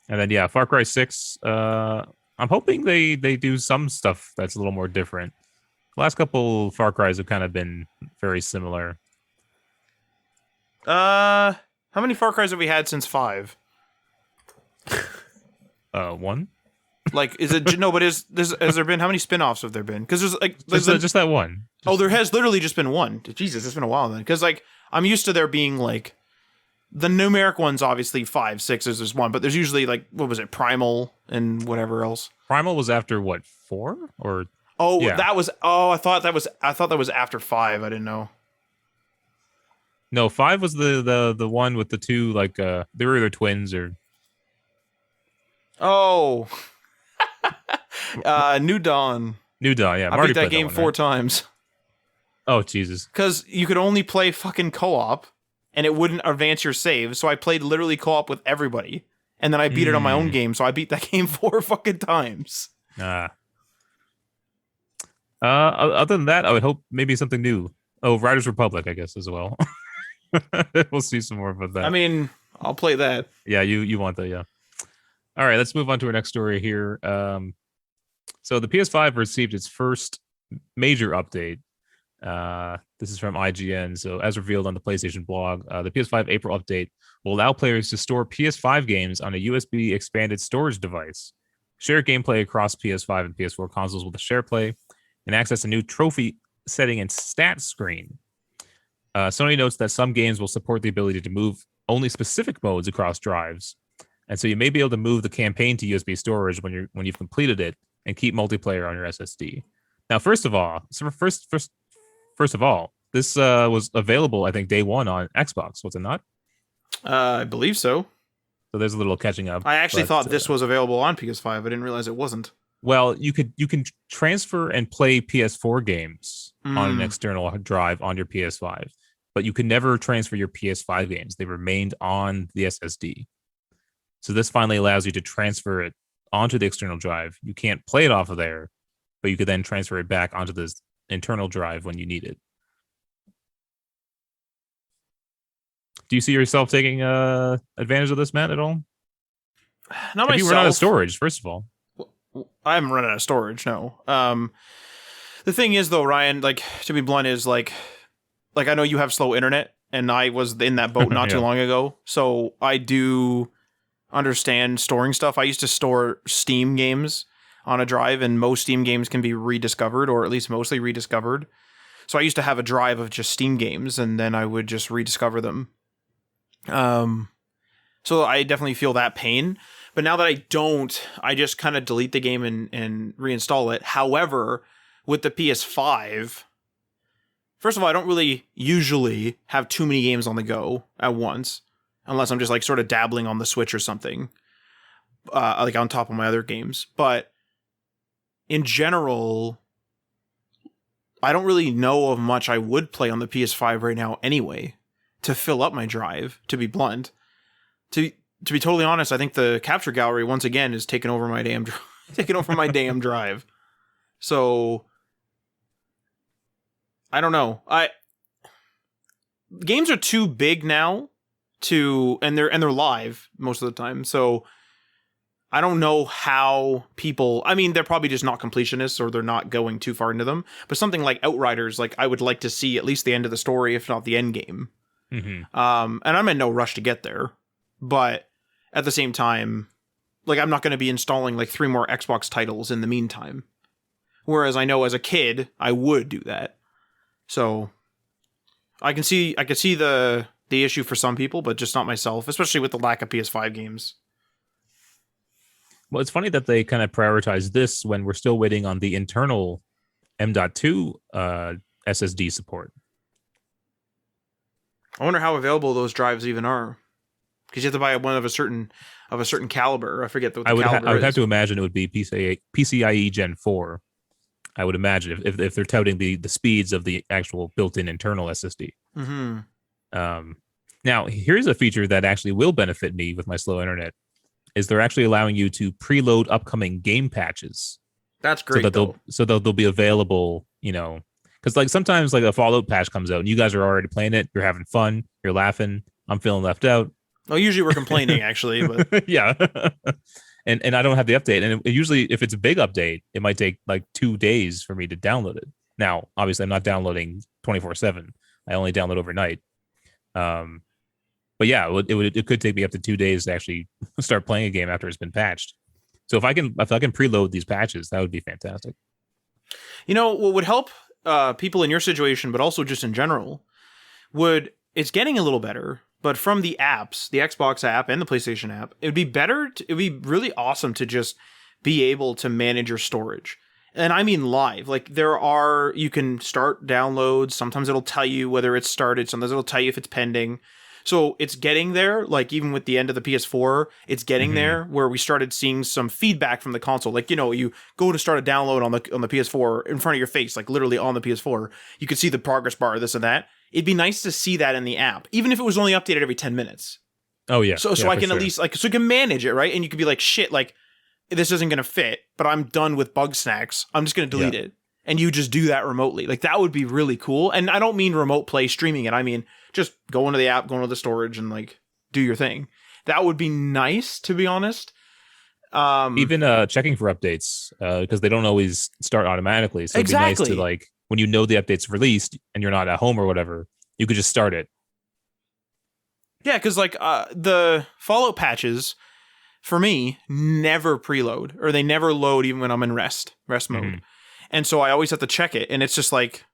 And then yeah, Far Cry 6. I'm hoping they do some stuff that's a little more different. The last couple Far Cries have kind of been very similar. How many Far Cries have we had since 5? 1. Like, is it no? But has there been, how many spin-offs have there been? Because there's just that one. There has literally just been one. Jesus, it's been a while then. Because like I'm used to there being like the numeric ones, obviously 5, 6 is just one, but there's usually like what was it, Primal and whatever else. Primal was after what, 4 or? Oh, yeah. that was. Oh, I thought that was after 5. I didn't know. No, 5 was the one with the two like they were either twins or. Oh. New Dawn. New Dawn, yeah. I beat that game 4 times. Oh, Jesus. Because you could only play fucking co-op, and it wouldn't advance your save, so I played literally co-op with everybody. And then I beat it on my own game, so I beat that game 4 fucking times. Other than that, I would hope maybe something new. Oh, Riders Republic, I guess, as well. We'll see some more about that. I mean, I'll play that. Yeah, you want that, yeah. All right, let's move on to our next story here. So the PS5 received its first major update. This is from IGN. So as revealed on the PlayStation blog, the PS5 April update will allow players to store PS5 games on a USB expanded storage device, share gameplay across PS5 and PS4 consoles with a SharePlay, and access a new trophy setting and stats screen. Sony notes that some games will support the ability to move only specific modes across drives. And so you may be able to move the campaign to USB storage when you've completed it and keep multiplayer on your SSD. Now, first of all, this was available, I think, day one on Xbox, was it not? I believe so. So there's a little catching up. I actually thought this was available on PS5. I didn't realize it wasn't. Well, you can transfer and play PS4 games on an external drive on your PS5, but you can never transfer your PS5 games. They remained on the SSD. So this finally allows you to transfer it onto the external drive. You can't play it off of there, but you could then transfer it back onto this internal drive when you need it. Do you see yourself taking advantage of this, Matt, at all? Not myself. You run out of storage, first of all. I haven't run out of storage, no. The thing is, though, Ryan, like, to be blunt, is like I know you have slow internet, and I was in that boat not too long ago, so I do understand storing stuff. I used to store Steam games on a drive, and most Steam games can be rediscovered, or at least mostly rediscovered. So I used to have a drive of just Steam games, and then I would just rediscover them. So I definitely feel that pain. But now that I don't, I just kind of delete the game and reinstall it. However, with the PS5, first of all, I don't really usually have too many games on the go at once, unless I'm just like sort of dabbling on the Switch or something, like on top of my other games. But in general, I don't really know of much I would play on the PS5 right now anyway to fill up my drive, to be blunt. To be totally honest, I think the capture gallery once again is taking over my damn drive. So I don't know. Games are too big now and they're live most of the time. So I don't know how people, I mean, they're probably just not completionists or they're not going too far into them, but something like Outriders, like I would like to see at least the end of the story, if not the end game. Mm-hmm. And I'm in no rush to get there, but at the same time, like I'm not going to be installing like 3 more Xbox titles in the meantime. Whereas I know as a kid, I would do that. So I could see the issue for some people, but just not myself, especially with the lack of PS5 games. Well, it's funny that they kind of prioritize this when we're still waiting on the internal M.2 SSD support. I wonder how available those drives even are, because you have to buy one of a certain caliber. I forget what the caliber is. I would have to imagine it would be PCIe Gen 4. I would imagine if they're touting the speeds of the actual built-in internal SSD. Mm-hmm. Now, here's a feature that actually will benefit me with my slow internet. Is they're actually allowing you to preload upcoming game patches. That's great. So they'll be available, because like sometimes like a Fallout patch comes out and you guys are already playing it, you're having fun, you're laughing, I'm feeling left out. Well, usually we're complaining actually, but yeah. and I don't have the update. And usually if it's a big update, it might take like 2 days for me to download it. Now, obviously I'm not downloading 24/7. I only download overnight. But yeah, it could take me up to 2 days to actually start playing a game after it's been patched. So if I can preload these patches, that would be fantastic. What would help people in your situation, but also just in general, it's getting a little better. But from the apps, the Xbox app and the PlayStation app, it would be really awesome to just be able to manage your storage. And I mean live. Like you can start downloads. Sometimes it'll tell you whether it's started. Sometimes it'll tell you if it's pending. So it's getting there, like even with the end of the PS4, it's getting there where we started seeing some feedback from the console. Like, you go to start a download on the PS4 in front of your face, like literally on the PS4. You could see the progress bar, this and that. It'd be nice to see that in the app, even if it was only updated every 10 minutes. Oh, yeah. So I can at least, so you can manage it, right? And you could be like, shit, like, this isn't going to fit, but I'm done with bug snacks. I'm just going to delete it. And you just do that remotely. Like, that would be really cool. And I don't mean remote play streaming it. I mean, just go into the app, go into the storage, and like do your thing. That would be nice, to be honest. Even checking for updates, because they don't always start automatically. So it'd be nice to, like, when you know the update's released and you're not at home or whatever, you could just start it. Yeah, because like the Fallout patches, for me, never preload, or they never load even when I'm in rest mode. And so I always have to check it, and it's just like,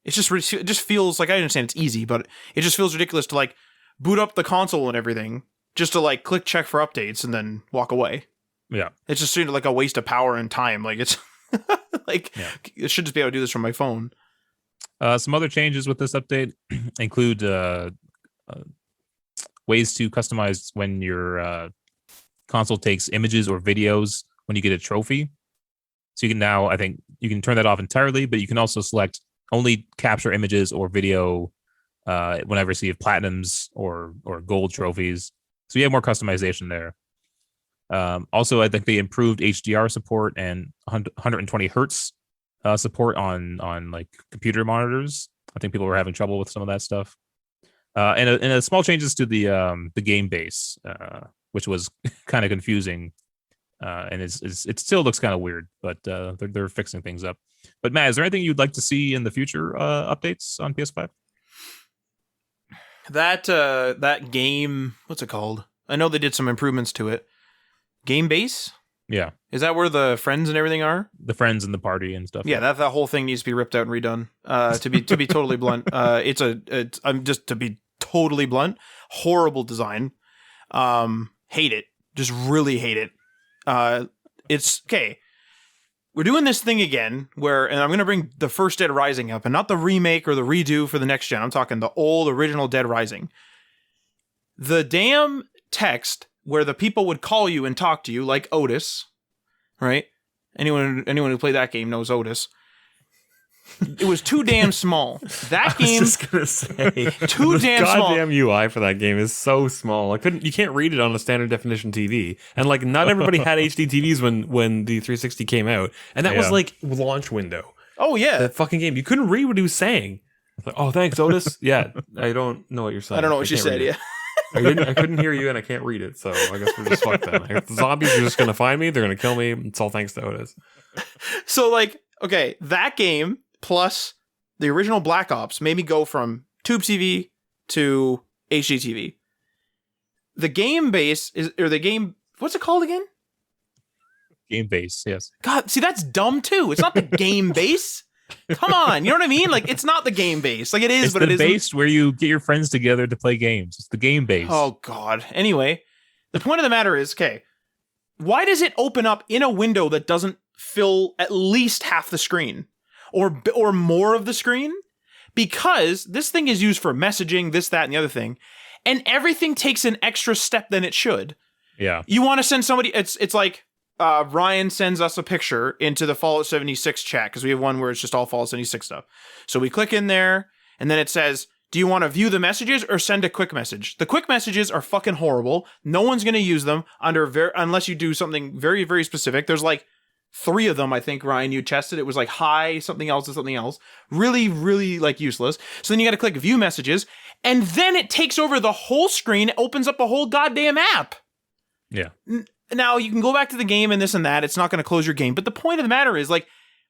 it just feels like, I understand it's easy, but it just feels ridiculous to like boot up the console and everything just to like click check for updates and then walk away. Yeah. It's just sort of like a waste of power and time. Like it's like, it should just be able to do this from my phone. Some other changes with this update include ways to customize when your console takes images or videos when you get a trophy. So you can now, I think you can turn that off entirely, but you can also select only capture images or video whenever you receive platinums or gold trophies. So you have more customization there. Also, I think they improved HDR support and 120 hertz support on like computer monitors. I think people were having trouble with some of that stuff. And small changes to the game base, which was kind of confusing. And it still looks kind of weird, but they're fixing things up. But Matt, is there anything you'd like to see in the future updates on PS5? That game, what's it called? I know they did some improvements to it. Game base? Yeah. Is that where the friends and everything are? The friends and the party and stuff. Yeah, that whole thing needs to be ripped out and redone. To be totally blunt, I'm just to be totally blunt. Horrible design. Hate it. Just really hate it. It's okay. we're doing this thing again where, and I'm going to bring the first Dead Rising up, and not the remake or the redo for the next gen. I'm talking the old original Dead Rising. The damn text where the people would call you and talk to you, like Otis, right? Anyone who played that game knows Otis. It was too damn small. That game, I was just gonna say, too damn small. Goddamn UI for that game is so small. You can't read it on a standard definition TV, and like not everybody had HD TVs when the 360 came out, and that was like launch window. Oh yeah, that fucking game. You couldn't read what he was saying. Like, oh, thanks, Otis. Yeah, I don't know what you're saying. I don't know what you said. Yeah. I couldn't hear you, and I can't read it, so I guess we're just fucked then. The zombies are just gonna find me. They're gonna kill me. It's all thanks to Otis. So like, okay, that game plus the original Black Ops made me go from Tube TV to HD TV. The game base what's it called again? Game base, yes. God, see, that's dumb too. It's not the game base. Come on, you know what I mean? Like, it's not the game base. Like, it is, but it isn't. It's the base where you get your friends together to play games. It's the game base. Oh, God. Anyway, the point of the matter is, okay, why does it open up in a window that doesn't fill at least half the screen? Or more of the screen? Because this thing is used for messaging, this, that, and the other thing, and everything takes an extra step than it should. Yeah. You want to send somebody, it's like, Ryan sends us a picture into the Fallout 76 chat, because we have one where it's just all Fallout 76 stuff. So we click in there, and then it says, do you want to view the messages or send a quick message? The quick messages are fucking horrible. No one's going to use them unless you do something very, very specific. There's like 3 of them, I think, Ryan, you tested. It was like hi, something else, and something else. Really, really like useless. So then you got to click view messages, and then it takes over the whole screen, opens up a whole goddamn app. Yeah. Now, you can go back to the game and this and that. It's not going to close your game. But the point of the matter is, like,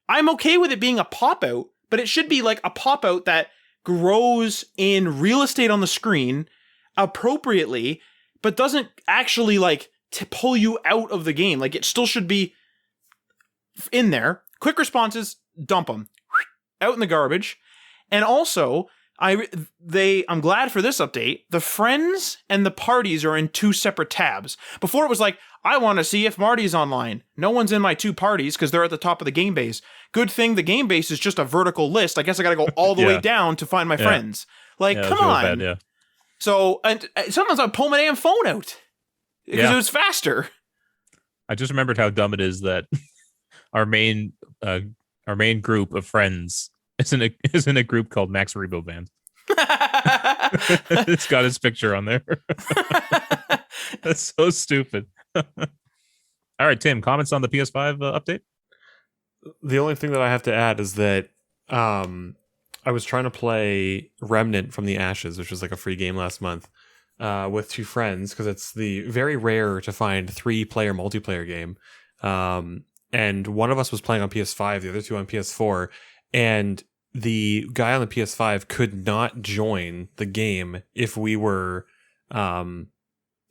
I'm okay with it being a pop-out, but it should be like a pop-out that grows in real estate on the screen appropriately, but doesn't actually, like, to pull you out of the game. Like, it still should be in there. Quick responses, dump them. Out in the garbage. And also, I'm glad for this update. The friends and the parties are in 2 separate tabs. Before it was like, I want to see if Marty's online. No one's in my 2 parties because they're at the top of the game base. Good thing the game base is just a vertical list. I guess I got to go all the way down to find my friends. Like, come on. Bad, yeah. So, and sometimes I pull my damn phone out because it was faster. I just remembered how dumb it is that our main group of friends is in a group called Max Rebo Band. It's got his picture on there. That's so stupid. All right, Tim, comments on the PS5 update? The only thing that I have to add is that I was trying to play Remnant from the Ashes, which was like a free game last month, with 2 friends, because it's the very rare to find 3-player multiplayer game. And one of us was playing on PS5, the other 2 on PS4, and the guy on the PS5 could not join the game if we were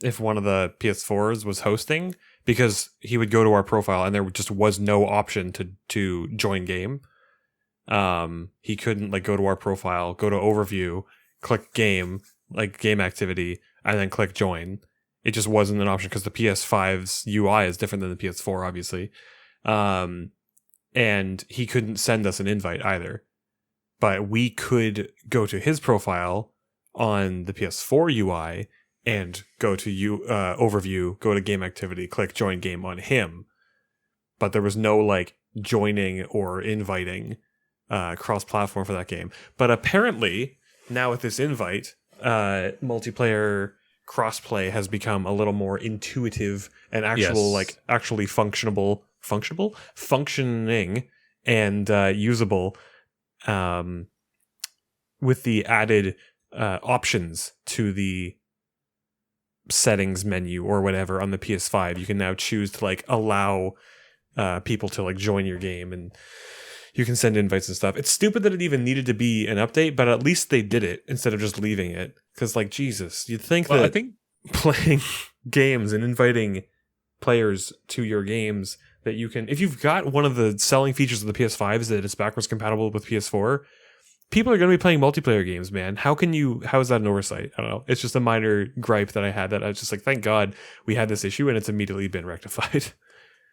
if one of the PS4s was hosting, because he would go to our profile and there just was no option to join game. He couldn't like go to our profile, go to overview, click game, like game activity, and then click join. It just wasn't an option because the PS5's UI is different than the PS4, obviously. And he couldn't send us an invite either. But we could go to his profile on the PS4 UI and go to overview, go to game activity, click join game on him. But there was no like joining or inviting cross-platform for that game. But apparently now with this invite, multiplayer crossplay has become a little more intuitive and actually functioning and usable, with the added options to the settings menu or whatever on the PS5. You can now choose to like allow people to like join your game, and you can send invites and stuff. It's stupid that it even needed to be an update, but at least they did it instead of just leaving it. Because like, Jesus, you'd think that I think playing games and inviting players to your games, that you can, if you've got one of the selling features of the PS5 is that it's backwards compatible with PS4, people are going to be playing multiplayer games, man. How is that an oversight? I don't know. It's just a minor gripe that I had, that I was just like, thank God we had this issue and it's immediately been rectified.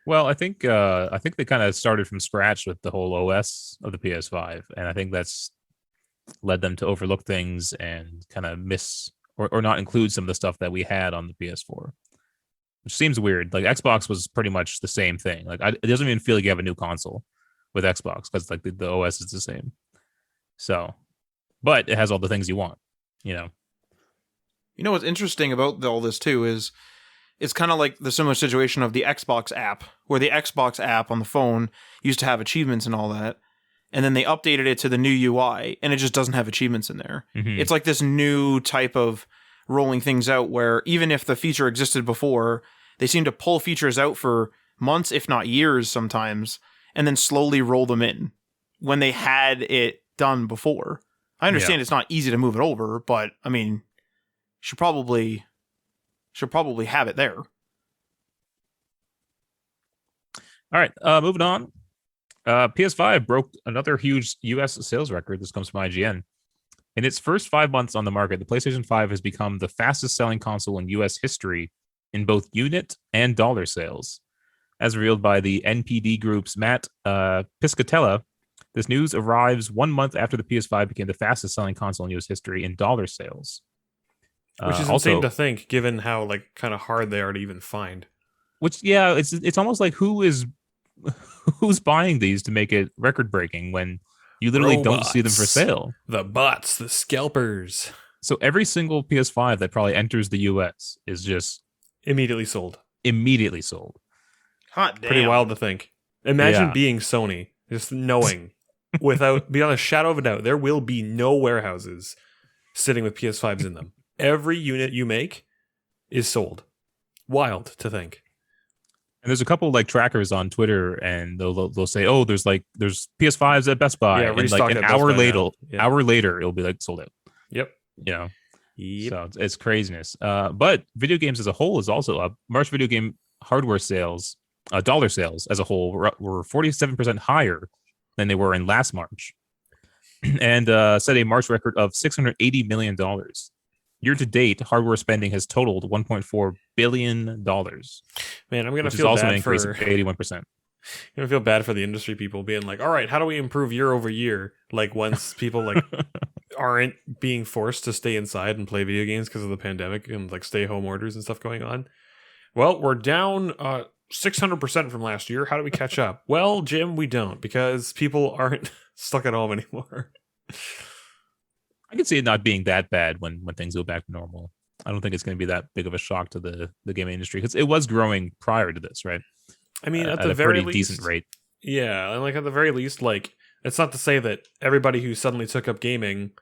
Well, I think they kind of started from scratch with the whole OS of the PS5, and I think that's led them to overlook things and kind of miss or not include some of the stuff that we had on the PS4, which seems weird. Like Xbox was pretty much the same thing. Like it doesn't even feel like you have a new console with Xbox because like the OS is the same. So, but it has all the things you want, you know. You know what's interesting about all this too is it's kind of like the similar situation of the Xbox app, where the Xbox app on the phone used to have achievements and all that, and then they updated it to the new UI, and it just doesn't have achievements in there. Mhm. It's like this new type of rolling things out where even if the feature existed before, they seem to pull features out for months, if not years sometimes, and then slowly roll them in when they had it done before. I understand it's not easy to move it over, but I mean, should probably have it there. All right, moving on. PS5 broke another huge US sales record. This comes from IGN. In its first 5 months on the market, the PlayStation 5 has become the fastest selling console in US history in both unit and dollar sales. As revealed by the NPD Group's Matt Piscatella, this news arrives 1 month after the PS5 became the fastest selling console in US history in dollar sales. Which is also insane to think, given how like kind of hard they are to even find. Which, yeah, it's almost like who's buying these to make it record breaking when you literally don't see them for sale. The bots, the scalpers. So every single PS5 that probably enters the US is just Immediately sold. Hot damn. Pretty wild to think. Imagine Yeah. being Sony, just knowing without beyond a shadow of a doubt, there will be no warehouses sitting with PS5s in them. Every unit you make is sold. Wild to think. And there's a couple like trackers on Twitter, and they'll say, "Oh, there's PS5s at Best Buy," Yeah, and like restocked an at Best hour Buy later, now. Yeah. it'll be like sold out. Yep. You know, Yep. so it's craziness. But video games as a whole is also up. March video game hardware sales, dollar sales as a whole were 47% higher than they were in last March, and set a March record of $680 million. Year to date, hardware spending has totaled $1.4 billion. Man, I'm gonna which is feel also an bad increase for of 81%. I'm gonna feel bad for the industry people being like, all right, how do we improve year over year? Like once people like aren't being forced to stay inside and play video games because of the pandemic and like stay home orders and stuff going on. Well, we're down 600% from last year. How do we catch up? Well, Jim, we don't, because people aren't stuck at home anymore. I can see it not being that bad when things go back to normal. I don't think it's going to be that big of a shock to the gaming industry because it was growing prior to this, right? I mean, at at the a very pretty least, decent rate. Yeah, and like at the very least, like it's not to say that everybody who suddenly took up gaming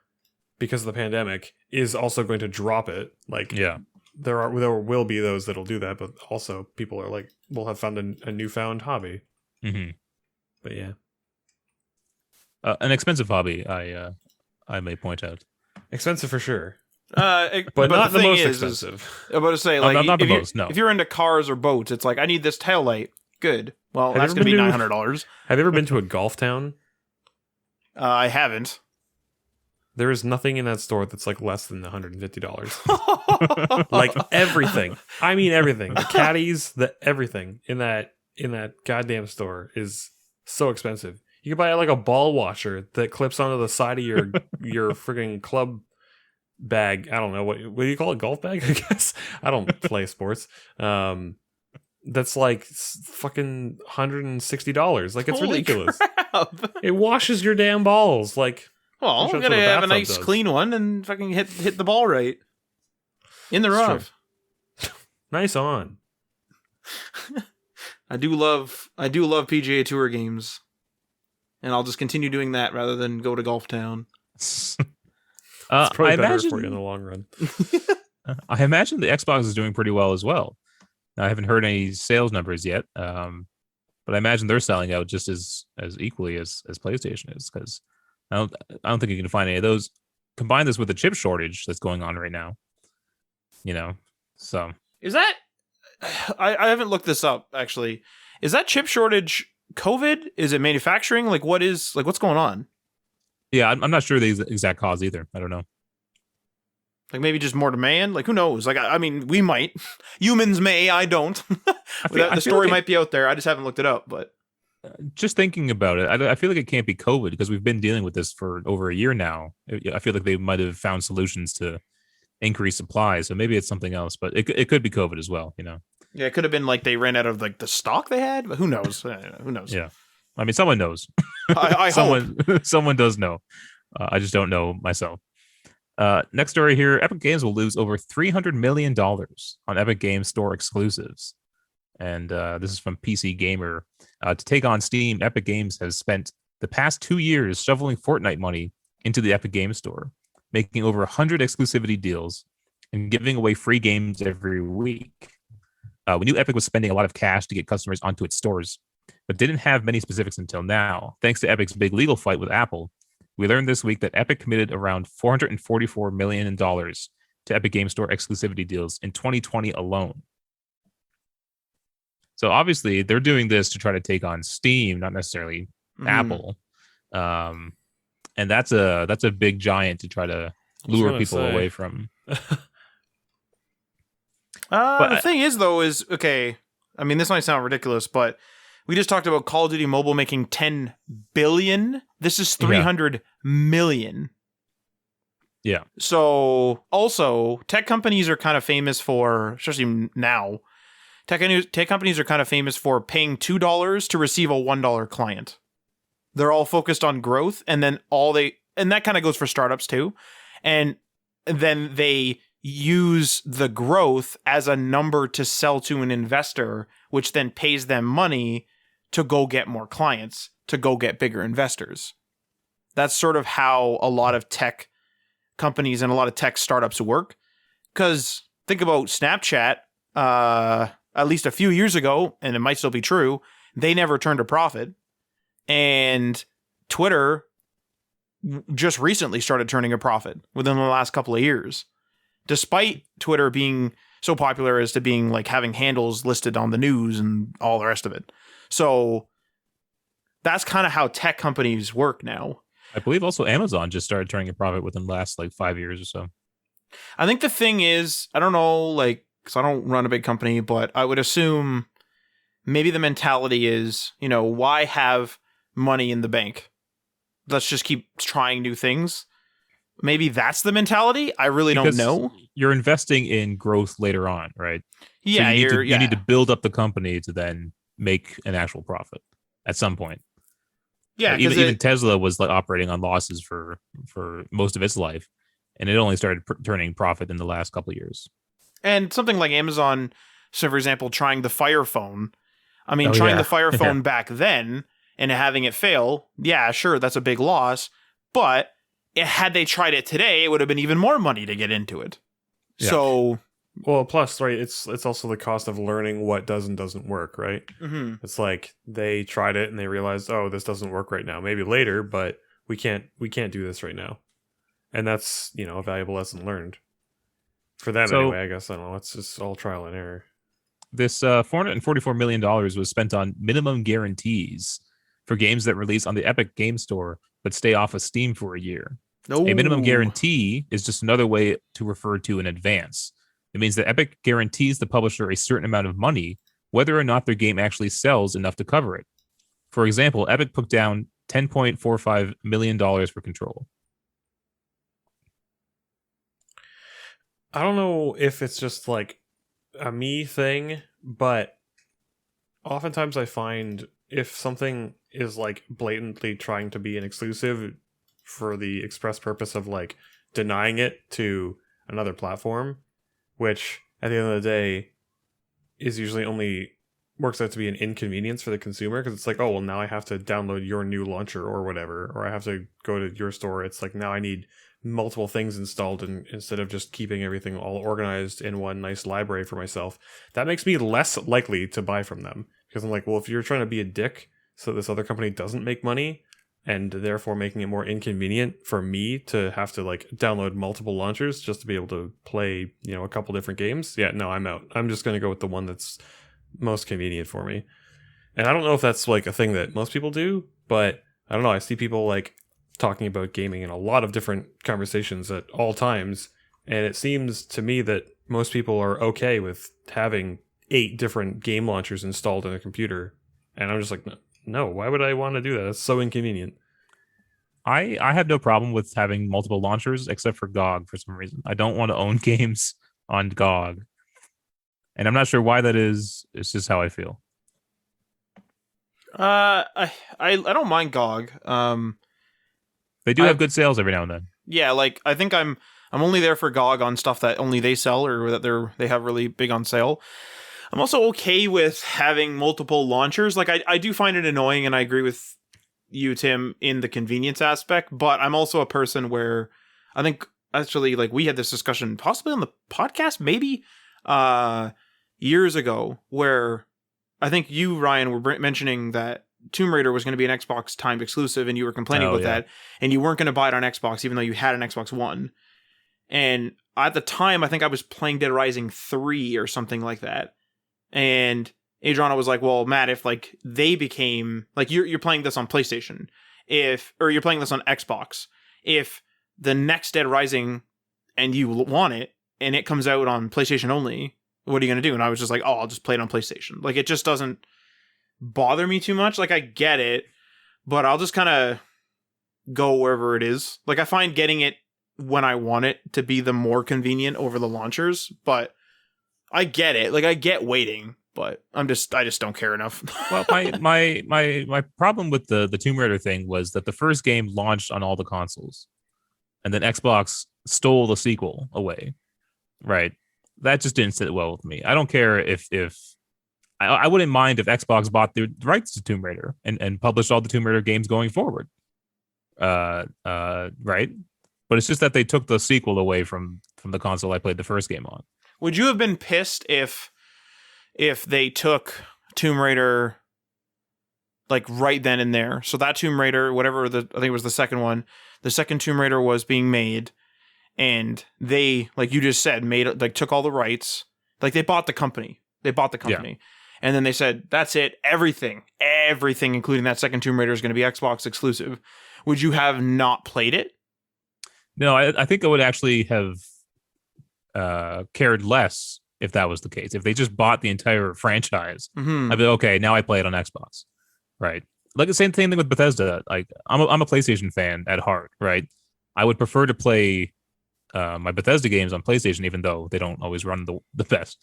because of the pandemic is also going to drop it. Like, Yeah. there will be those that'll do that, but also people are like will have found a newfound hobby. Mm-hmm. But yeah, An expensive hobby, I may point out. expensive for sure, But not the thing most is, expensive. I'm about to say, like, not the if, you, most, no. if you're into cars or boats, it's like, I need this tail light. Good. Well, Have you that's ever going to be been to- $900. Have you ever been to a golf town? I haven't. There is nothing in that store that's like less than $150. Like everything. I mean everything. The caddies, the everything in that goddamn store is so expensive. You can buy like a ball washer that clips onto the side of your freaking club bag. I don't know what do you call it? Golf bag, I guess. I don't play sports. That's like fucking $160. Like it's Holy ridiculous. crap. It washes your damn balls. Like Well, That's I'm what going to a have a bathtub nice does. clean one and fucking hit the ball right. In the It's true. rough. nice on. I do love PGA Tour games. And I'll just continue doing that rather than go to Golf Town. It's I probably better imagine for you in the long run. I imagine the Xbox is doing pretty well as well. I haven't heard any sales numbers yet, but I imagine they're selling out just as equally as PlayStation is, because I don't think you can find any of those. Combine this with the chip shortage that's going on right now, so Is that... I haven't looked this up, actually. Is that chip shortage COVID? Is it manufacturing? Like, what's going on? yeah, I'm not sure the exact cause either. I don't know. Like, maybe just more demand? Like, who knows? Like, I mean, we might. Humans may, I don't. The story might be out there. I just haven't looked it up, but just thinking about it, I feel like it can't be COVID because we've been dealing with this for over a year now. I feel like they might have found solutions to increase supply, so maybe it's something else, but it could be COVID as well, you know. Yeah, it could have been like they ran out of like the stock they had, but who knows? Who knows? Yeah, I mean, someone knows. I hope. Someone does know. I just don't know myself. Next story here: Epic Games will lose over $300 million on Epic Games Store exclusives, and this is from PC Gamer. To take on Steam, Epic Games has spent the past 2 years shoveling Fortnite money into the Epic Games Store, making over 100 exclusivity deals and giving away free games every week. We knew Epic was spending a lot of cash to get customers onto its stores, but didn't have many specifics until now. Thanks to Epic's big legal fight with Apple, we learned this week that Epic committed around $444 million to Epic Game Store exclusivity deals in 2020 alone. So obviously, they're doing this to try to take on Steam, not necessarily Apple. And that's a big giant to try to lure people away from. The thing is, though, okay. I mean, this might sound ridiculous, but we just talked about Call of Duty Mobile making $10 billion. This is $300 million. Yeah. So also, tech companies are kind of famous for, especially now, tech companies are kind of famous for paying $2 to receive a $1 client. They're all focused on growth, and then and that kind of goes for startups too. And then they use the growth as a number to sell to an investor, which then pays them money to go get more clients, to go get bigger investors. That's sort of how a lot of tech companies and a lot of tech startups work. Because think about Snapchat, at least a few years ago, and it might still be true, they never turned a profit. And Twitter just recently started turning a profit within the last couple of years, despite Twitter being so popular as to being like having handles listed on the news and all the rest of it. So that's kind of how tech companies work now. I believe also Amazon just started turning a profit within the last like 5 years or so. I think the thing is, I don't know, like, because I don't run a big company, but I would assume maybe the mentality is, you know, why have money in the bank? Let's just keep trying new things. Maybe that's the mentality. I really don't know. You're investing in growth later on, right? Yeah, so you need to build up the company to then make an actual profit at some point. Yeah, even Tesla was like operating on losses for most of its life, and it only started turning profit in the last couple of years. And something like Amazon, so for example, trying the Fire Phone. I mean, the Fire Phone back then and having it fail, yeah, sure, that's a big loss. But had they tried it today, it would have been even more money to get into it. Yeah. So, well, plus, right, it's also the cost of learning what does and doesn't work, right? Mm-hmm. It's like they tried it and they realized, oh, this doesn't work right now. Maybe later, but we can't do this right now. And that's, you know, a valuable lesson learned. For them, anyway, I guess. I don't know. It's just all trial and error. This $444 million was spent on minimum guarantees for games that release on the Epic Game Store but stay off of Steam for a year. No. A minimum guarantee is just another way to refer to an advance. It means that Epic guarantees the publisher a certain amount of money, whether or not their game actually sells enough to cover it. For example, Epic put down $10.45 million for Control. I don't know if it's just like a me thing, but oftentimes I find if something is like blatantly trying to be an exclusive for the express purpose of like denying it to another platform, which at the end of the day is usually only works out to be an inconvenience for the consumer, because it's like, oh, well, now I have to download your new launcher or whatever, or I have to go to your store. It's like now I need multiple things installed, and instead of just keeping everything all organized in one nice library for myself, that makes me less likely to buy from them, because I'm like, well, if you're trying to be a dick so this other company doesn't make money and therefore making it more inconvenient for me to have to like download multiple launchers just to be able to play, you know, a couple different games, yeah, no, I'm out. I'm just going to go with the one that's most convenient for me. And I don't know if that's like a thing that most people do, but I don't know, I see people like talking about gaming in a lot of different conversations at all times, and it seems to me that most people are okay with having 8 different game launchers installed in a computer, and I'm just like, no, why would I want to do that? That's so inconvenient. I have no problem with having multiple launchers except for GOG for some reason. I don't want to own games on GOG. And I'm not sure why that is. It's just how I feel. I don't mind GOG. They do have good sales every now and then. Yeah, like I think I'm only there for GOG on stuff that only they sell or that they have really big on sale. I'm also okay with having multiple launchers. Like I do find it annoying, and I agree with you, Tim, in the convenience aspect, but I'm also a person where I think actually, like, we had this discussion possibly on the podcast maybe years ago, where I think you, Ryan, were mentioning that Tomb Raider was going to be an Xbox timed exclusive, and you were complaining about that, and you weren't going to buy it on Xbox even though you had an Xbox One. And at the time, I think I was playing Dead Rising 3 or something like that, and Adriana was like, well, Matt, if like they became like you're playing this on PlayStation, or you're playing this on Xbox, if the next Dead Rising and you want it and it comes out on PlayStation only, what are you going to do? And I was just like, oh, I'll just play it on PlayStation. Like, it just doesn't bother me too much. Like, I get it, but I'll just kind of go wherever it is. Like, I find getting it when I want it to be the more convenient over the launchers, but I get it. Like, I get waiting. But I just don't care enough. Well, my problem with the Tomb Raider thing was that the first game launched on all the consoles, and then Xbox stole the sequel away. Right, that just didn't sit well with me. I don't care if I wouldn't mind if Xbox bought the rights to Tomb Raider and published all the Tomb Raider games going forward. Right, but it's just that they took the sequel away from the console I played the first game on. Would you have been pissed if they took Tomb Raider like right then and there? So that Tomb Raider, whatever I think it was the second one, the second Tomb Raider was being made, and they, like you just said, took all the rights. Like, they bought the company. Yeah. And then they said, that's it. Everything, including that second Tomb Raider, is going to be Xbox exclusive. Would you have not played it? No, I think I would actually have cared less if that was the case. If they just bought the entire franchise, I'd be okay, now I play it on Xbox, right? Like the same thing with Bethesda. Like, I'm a PlayStation fan at heart, right? I would prefer to play my Bethesda games on PlayStation, even though they don't always run the best,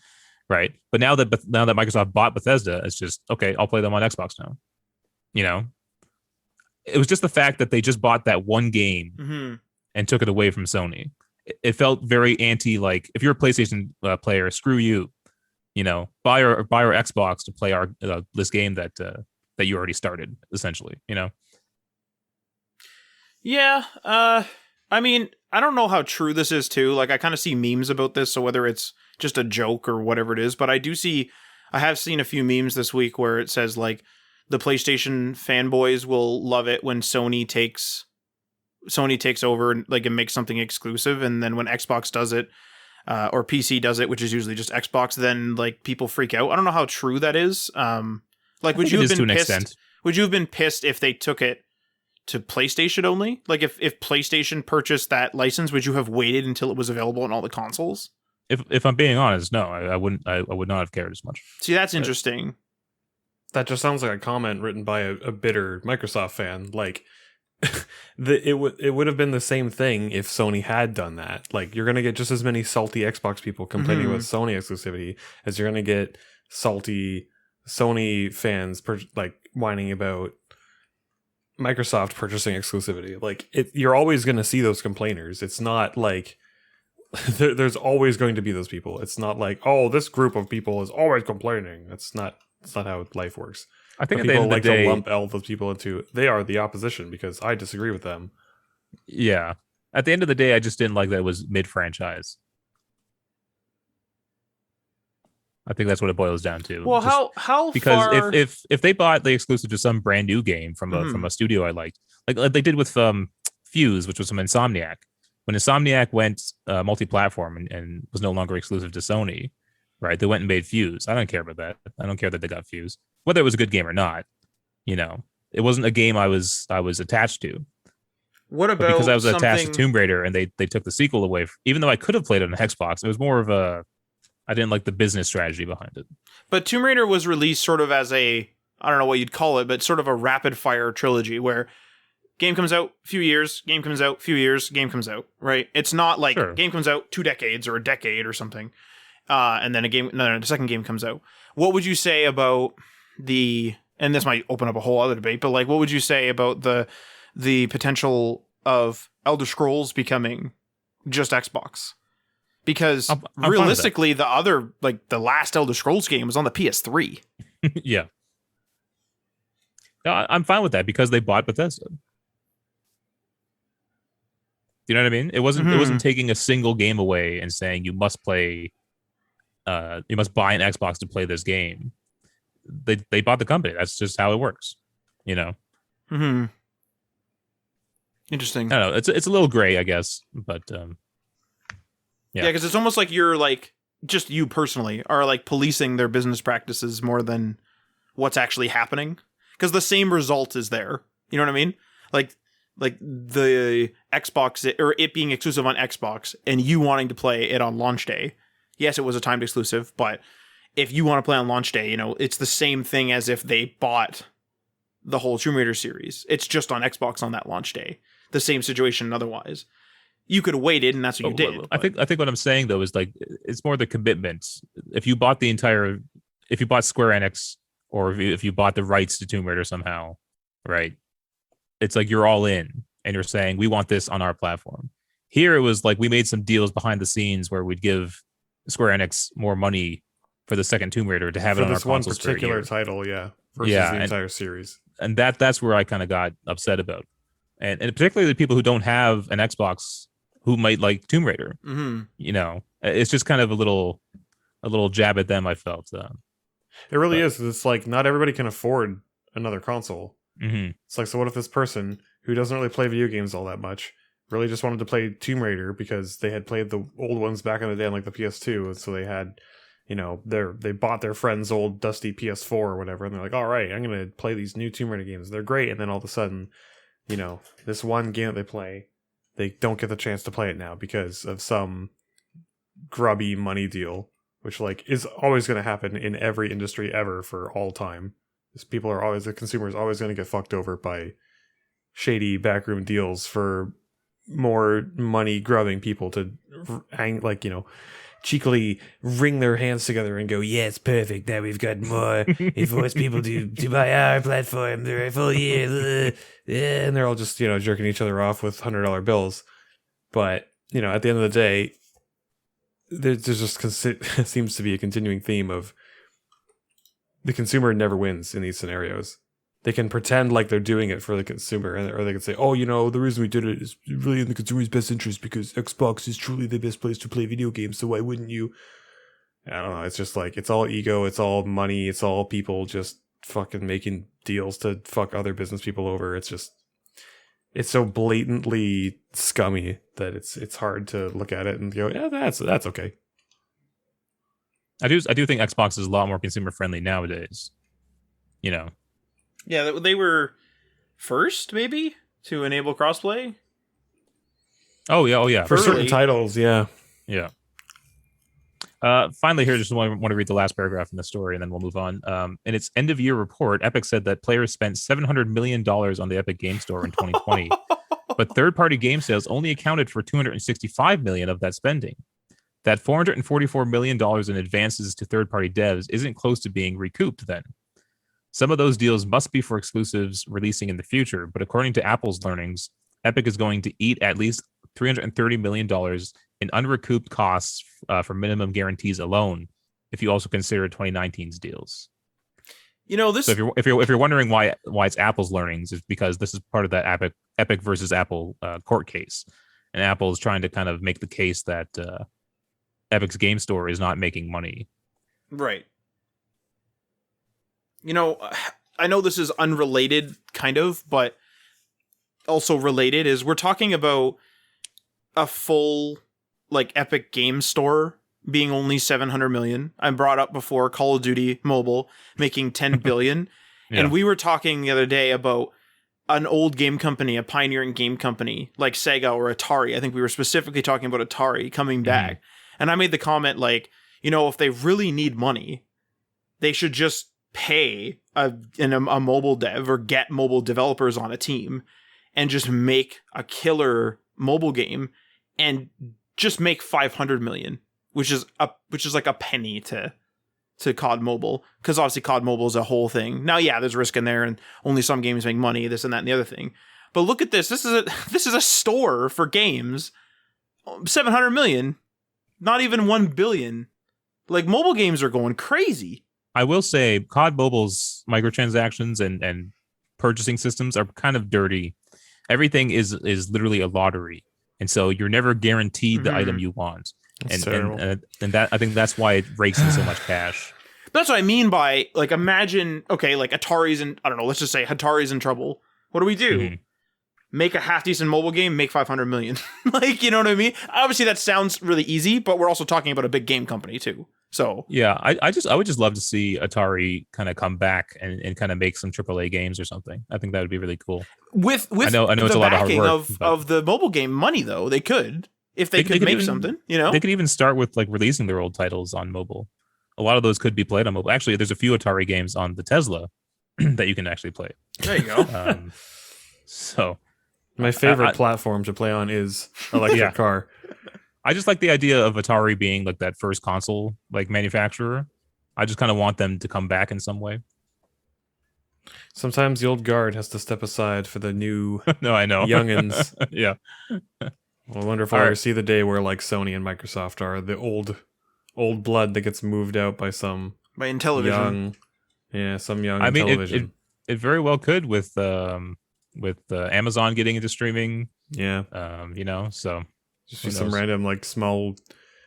right? But now that Microsoft bought Bethesda, it's just okay, I'll play them on Xbox now. You know, it was just the fact that they just bought that one game and took it away from Sony. It felt very anti, like, if you're a PlayStation player, screw you, you know, buy our Xbox to play our this game that you already started, essentially, you know. Yeah, I mean, I don't know how true this is too. Like, I kind of see memes about this, so whether it's just a joke or whatever it is, but I have seen a few memes this week where it says like the PlayStation fanboys will love it when Sony takes over and makes something exclusive, and then when Xbox does it, or PC does it, which is usually just Xbox, then like people freak out. I don't know how true that is. Like, would you have been pissed? Would you have been pissed if they took it to PlayStation only? Like, if PlayStation purchased that license, would you have waited until it was available on all the consoles? If I'm being honest, no, I wouldn't. I would not have cared as much. See, that's interesting. That just sounds like a comment written by a bitter Microsoft fan. Like, it would have been the same thing if Sony had done that. Like, you're gonna get just as many salty Xbox people complaining about Sony exclusivity as you're gonna get salty Sony fans whining about Microsoft purchasing exclusivity. Like, you're always gonna see those complainers. It's not like there's always going to be those people. It's not like, oh, this group of people is always complaining. That's not how life works. I think people like to lump all those people into, they are the opposition because I disagree with them. Yeah. At the end of the day, I just didn't like that it was mid-franchise. I think that's what it boils down to. Well, just how because far... if they bought the exclusive to some brand new game from a studio I liked, like they did with Fuse, which was from Insomniac. When Insomniac went multi-platform and was no longer exclusive to Sony, right? They went and made Fuse. I don't care about that. I don't care that they got Fuse. Whether it was a good game or not, you know, it wasn't a game I was attached to. What about, because I was attached to Tomb Raider and they took the sequel away? Even though I could have played it on Xbox, it was more of a I didn't like the business strategy behind it. But Tomb Raider was released sort of as a, I don't know what you'd call it, but sort of a rapid fire trilogy where game comes out, few years, game comes out, few years, game comes out, right? It's not like game comes out 2 decades or a decade or something. And then the second game comes out. What would you say about and this might open up a whole other debate, but like, what would you say about the potential of Elder Scrolls becoming just Xbox? Because I'm realistically, the other, like the last Elder Scrolls game was on the PS3. Yeah. No, I'm fine with that because they bought Bethesda. Do you know what I mean? It wasn't taking a single game away and saying you must play, you must buy an Xbox to play this game. They bought the company. That's just how it works. You know. Hmm. Interesting. I don't know. It's a little gray, I guess, but yeah, because it's almost like you're like just you personally are like policing their business practices more than what's actually happening. Because the same result is there. You know what I mean? Like the Xbox or it being exclusive on Xbox and you wanting to play it on launch day. Yes, it was a timed exclusive, but if you want to play on launch day, you know, it's the same thing as if they bought the whole Tomb Raider series. It's just on Xbox on that launch day. The same situation otherwise. You could have waited, and that's what you did. I think what I'm saying though is like it's more the commitment. If you bought Square Enix, or if you bought the rights to Tomb Raider somehow, right? It's like you're all in, and you're saying we want this on our platform. Here it was like we made some deals behind the scenes where we'd give Square Enix more money for the second Tomb Raider to have it on our consoles for this one particular title, versus the entire series. And that's where I kind of got upset about, and particularly the people who don't have an Xbox who might like Tomb Raider. Mm-hmm. You know, it's just kind of a little jab at them. I felt it really is. It's like not everybody can afford another console. Mm-hmm. It's like, so what if this person who doesn't really play video games all that much really just wanted to play Tomb Raider because they had played the old ones back in the day on like the PS2, and so they had, you know, they bought their friend's old dusty PS4 or whatever, and they're like, all right, I'm gonna play these new Tomb Raider games. They're great, and then all of a sudden, you know, this one game that they play, they don't get the chance to play it now because of some grubby money deal, which like is always going to happen in every industry ever for all time. The consumer is always going to get fucked over by shady backroom deals for more money grubbing people to cheekily wring their hands together and go, yes, perfect. Now we've got more. It forced people to buy our platform for a full year. And they're all just, jerking each other off with $100 bills. But, at the end of the day, there's just seems to be a continuing theme of the consumer never wins in these scenarios. They can pretend like they're doing it for the consumer, or they can say, oh, the reason we did it is really in the consumer's best interest because Xbox is truly the best place to play video games, so why wouldn't you? I don't know. It's just like, it's all ego, it's all money, it's all people just fucking making deals to fuck other business people over. It's so blatantly scummy that it's hard to look at it and go, yeah, that's okay. I do think Xbox is a lot more consumer friendly nowadays. Yeah, they were first, maybe, to enable crossplay. Oh yeah. For certain titles, yeah. Yeah. Finally, here, just want to read the last paragraph in the story, and then we'll move on. In its end-of-year report, Epic said that players spent $700 million on the Epic Game Store in 2020, but third-party game sales only accounted for $265 million of that spending. That $444 million in advances to third-party devs isn't close to being recouped then. Some of those deals must be for exclusives releasing in the future, but according to Apple's learnings, Epic is going to eat at least $330 million in unrecouped costs for minimum guarantees alone, if you also consider 2019's deals. This. So if you're wondering why it's Apple's learnings, is because this is part of that Epic versus Apple court case, and Apple is trying to kind of make the case that Epic's Game Store is not making money. Right. I know this is unrelated, kind of, but also related, is we're talking about a full, Epic Game Store being only $700 million. I brought up before Call of Duty Mobile making $10 billion. Yeah. And we were talking the other day about an old game company, a pioneering game company like Sega or Atari. I think we were specifically talking about Atari coming back. And I made the comment, if they really need money, they should just pay a mobile dev or get mobile developers on a team and just make a killer mobile game and just make 500 million, which is like a penny to COD Mobile, because obviously COD Mobile is a whole thing. Now, yeah, there's risk in there, and only some games make money, this and that and the other thing. But look at this. This is a store for games. 700 million, not even 1 billion. Like, mobile games are going crazy. I will say COD Mobile's microtransactions and purchasing systems are kind of dirty. Everything is literally a lottery, and so you're never guaranteed the item you want. And that, I think that's why it rakes in so much cash. That's what I mean by, like, imagine, okay, like Atari's in, I don't know, let's just say Atari's in trouble. What do we do? Mm-hmm. Make a half decent mobile game, make 500 million. Like, you know what I mean? Obviously that sounds really easy, but we're also talking about a big game company too. So yeah, I would just love to see Atari kind of come back and kind of make some AAA games or something. I think that would be really cool. With I know it's a lot of hard work of the mobile game money, though, they could. If they could make even, something, They could even start with, like, releasing their old titles on mobile. A lot of those could be played on mobile. Actually, there's a few Atari games on the Tesla that you can actually play. There you go. So, my favorite platform to play on is electric car. I just like the idea of Atari being, like, that first console, like, manufacturer. I just kind of want them to come back in some way. Sometimes the old guard has to step aside for the new no, I know. youngins. Yeah. Well, I wonder if I ever see the day where, like, Sony and Microsoft are the old blood that gets moved out by some Intellivision. Some young Intellivision. It very well could with Amazon getting into streaming. Yeah. So just some random, like, small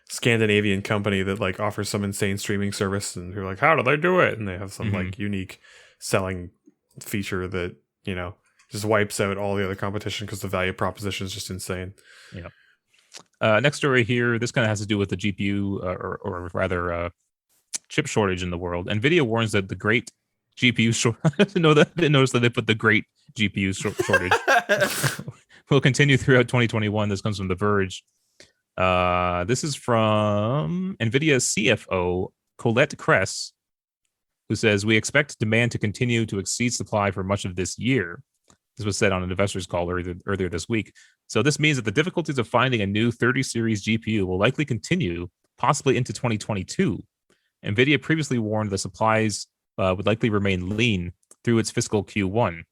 Scandinavian company that, like, offers some insane streaming service, and you're like, how do they do it? And they have some like unique selling feature that, just wipes out all the other competition because the value proposition is just insane. Yeah. Next story here. This kind of has to do with the GPU or rather chip shortage in the world. NVIDIA warns that the great GPU shortage. I didn't notice that they put the great GPU shortage will continue throughout 2021. This comes from The Verge. This is from NVIDIA's CFO Colette Kress, who says, "We expect demand to continue to exceed supply for much of this year." This was said on an investors call earlier this week. So this means that the difficulties of finding a new 30 series GPU will likely continue, possibly into 2022. NVIDIA previously warned the supplies would likely remain lean through its fiscal Q1.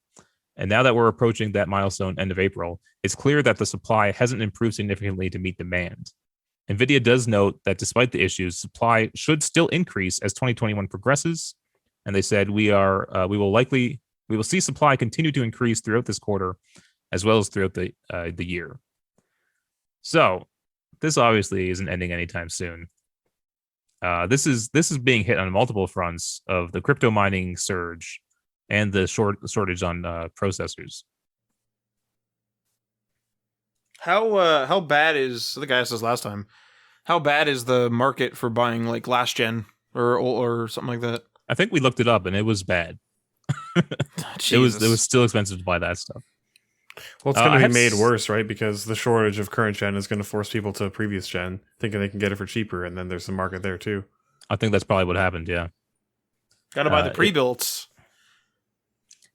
And now that we're approaching that milestone end of April, it's clear that the supply hasn't improved significantly to meet demand. NVIDIA does note that despite the issues, supply should still increase as 2021 progresses. And they said, we will see supply continue to increase throughout this quarter, as well as throughout the year. So this obviously isn't ending anytime soon. This is being hit on multiple fronts of the crypto mining surge and the shortage on processors. How bad is, the guy asked us last time, how bad is the market for buying, like, last gen or something like that? I think we looked it up and it was bad. It was still expensive to buy that stuff. Well, it's going to be made worse, right? Because the shortage of current gen is going to force people to previous gen, thinking they can get it for cheaper, and then there's a market there too. I think that's probably what happened. Yeah, got to buy the pre-builts.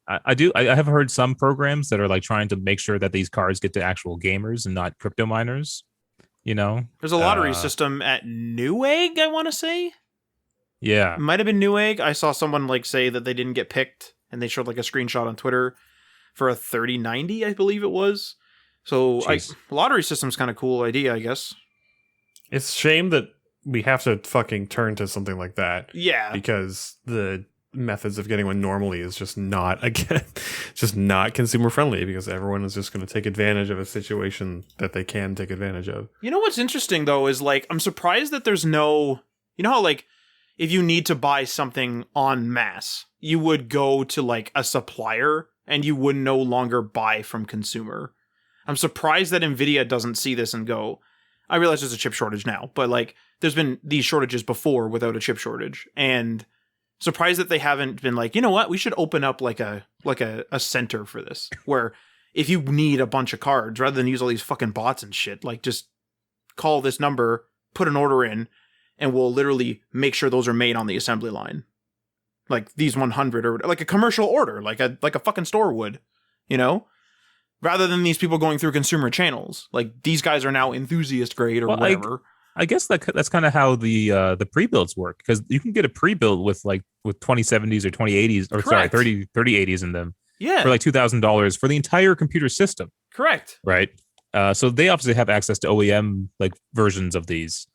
I have heard some programs that are, like, trying to make sure that these cards get to actual gamers and not crypto miners. There's a lottery system at Newegg, I want to say. Yeah, it might have been Newegg. I saw someone, like, say that they didn't get picked, and they showed, like, a screenshot on Twitter for a 3090, I believe it was. So lottery system's kind of cool idea, I guess. It's a shame that we have to fucking turn to something like that. Yeah, because the methods of getting one normally is just not consumer friendly, because everyone is just going to take advantage of a situation that they can take advantage of. You know what's interesting though is, like, I'm surprised that there's no, how, like, if you need to buy something en masse, you would go to, like, a supplier and you would no longer buy from consumer. I'm surprised that NVIDIA doesn't see this and go, I realize there's a chip shortage now, but, like, there's been these shortages before without a chip shortage, and surprised that they haven't been like, you know what, we should open up like a center for this, where if you need a bunch of cards, rather than use all these fucking bots and shit, like, just call this number, put an order in, and will literally make sure those are made on the assembly line. Like these 100 or like a commercial order, like a fucking store would, you know? Rather than these people going through consumer channels. Like these guys are now enthusiast grade or whatever. I guess that's kind of how the pre-builds work, because you can get a pre-build with 2070s or 2080s or Correct. sorry 3080s in them Yeah. for like $2,000 for the entire computer system. Correct. Right. So they obviously have access to OEM like versions of these.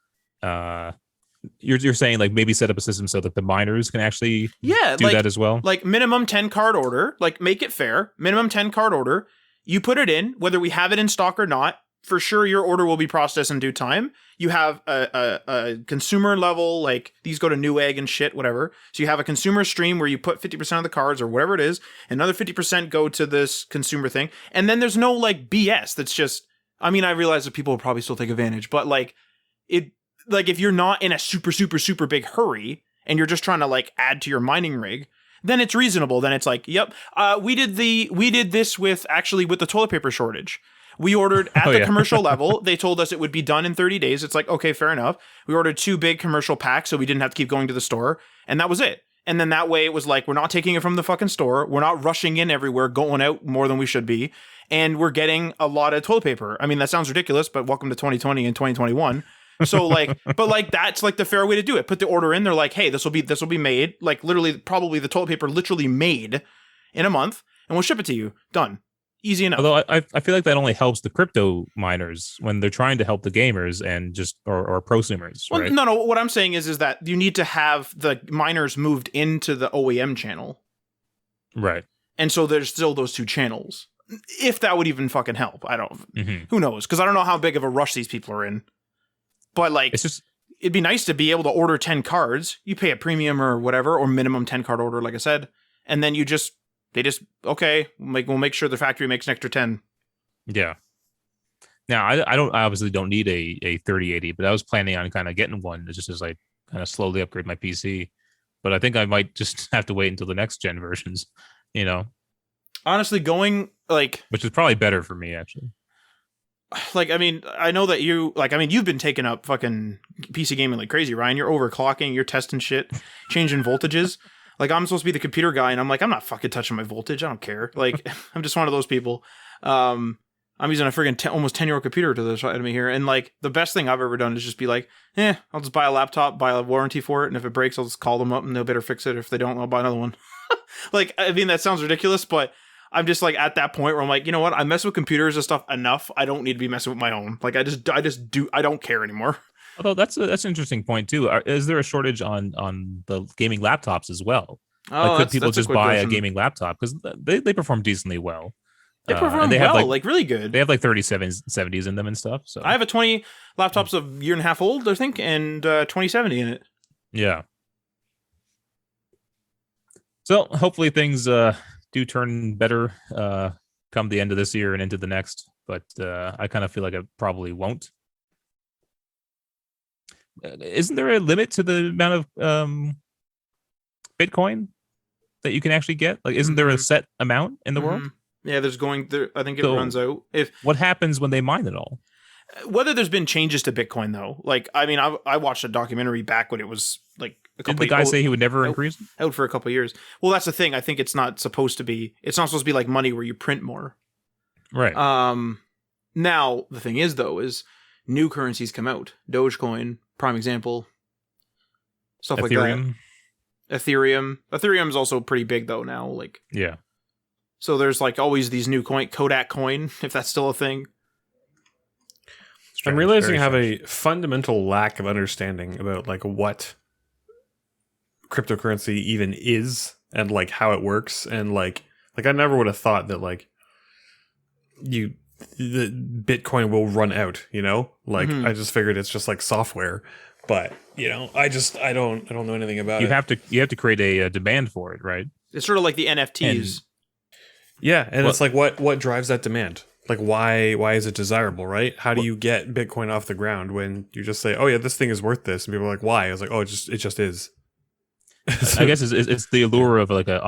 You're saying like maybe set up a system so that the miners can actually do that as well. Like minimum 10 card order, like make it fair. Minimum 10 card order. You put it in, whether we have it in stock or not. For sure, your order will be processed in due time. You have a consumer level, like these go to Newegg and shit, whatever. So you have a consumer stream where you put 50% of the cards or whatever it is, another 50% go to this consumer thing. And then there's no like BS that's just, I mean, I realize that people will probably still take advantage, but like if you're not in a super, super, super big hurry and you're just trying to like add to your mining rig, then it's reasonable. Then it's like, yep, we did this with the toilet paper shortage. We ordered at the commercial level. They told us it would be done in 30 days. It's like, okay, fair enough. We ordered 2 big commercial packs so we didn't have to keep going to the store. And that was it. And then that way it was like, we're not taking it from the fucking store. We're not rushing in everywhere, going out more than we should be. And we're getting a lot of toilet paper. I mean, that sounds ridiculous, but welcome to 2020 and 2021. So like, but like, that's like the fair way to do it. Put the order in. They're like, hey, this will be made. Like literally, probably the toilet paper literally made in a month, and we'll ship it to you. Done. Easy enough. Although I feel like that only helps the crypto miners when they're trying to help the gamers and just or prosumers. Well, right? no. What I'm saying is that you need to have the miners moved into the OEM channel, right? And so there's still those 2 channels. If that would even fucking help, I don't. Mm-hmm. Who knows? Because I don't know how big of a rush these people are in. But like, It's just it'd be nice to be able to order 10 cards. You pay a premium or whatever, or minimum 10 card order, like I said, and then okay, we'll make sure the factory makes an extra 10. yeah. Now I obviously don't need a 3080, but I was planning on kind of getting one just as I kind of slowly upgrade my PC. But I think I might just have to wait until the next gen versions, you know. Honestly, going like, which is probably better for me actually. Like, I mean, I know that you've been taking up fucking PC gaming like crazy, Ryan. You're overclocking, you're testing shit, changing voltages. Like, I'm supposed to be the computer guy, and I'm like, I'm not fucking touching my voltage. I don't care. Like, I'm just one of those people. I'm using a friggin' almost 10-year-old computer to the side of me here. And, like, the best thing I've ever done is just be like, I'll just buy a laptop, buy a warranty for it, and if it breaks, I'll just call them up, and they'll better fix it. If they don't, I'll buy another one. Like, I mean, that sounds ridiculous, but I'm just, like, at that point where I'm like, you know what? I mess with computers and stuff enough. I don't need to be messing with my own. Like, I don't care anymore. Although that's an interesting point, too. Is there a shortage on the gaming laptops as well? Oh, could people just buy a gaming laptop? Because they perform decently well. They perform and they well, have like really good. They have like 3070s in them and stuff. So I have a 20 laptops a year and a half old, I think, and 2070 in it. Yeah. So hopefully things do turn better come the end of this year and into the next. But I kind of feel like it probably won't. Isn't there a limit to the amount of Bitcoin that you can actually get? Like, isn't there a set amount in the world? Yeah, I think it runs out. What happens when they mine it all? Whether there's been changes to Bitcoin though, like I mean, I watched a documentary back when it was like a couple. Did the guy say he would never increase out for a couple of years? Well, that's the thing. I think it's not supposed to be like money where you print more. Right. Now the thing is though, is new currencies come out. Dogecoin, prime example. Stuff Ethereum. Like that. Ethereum is also pretty big though now. Like yeah. So there's like always these new Kodak coin, if that's still a thing. I'm realizing I have a fundamental lack of understanding about like what cryptocurrency even is and like how it works, and like I never would have thought that like the Bitcoin will run out, you know? Like I just figured it's just like software, but you know, I don't know anything about it. You have to create a demand for it, right? It's sort of like the NFTs. And it's like what drives that demand? Like why is it desirable, right? How do you get Bitcoin off the ground when you just say, "Oh yeah, this thing is worth this," and people are like, "Why?" I was like, "Oh, it just is." I guess it's the allure of like a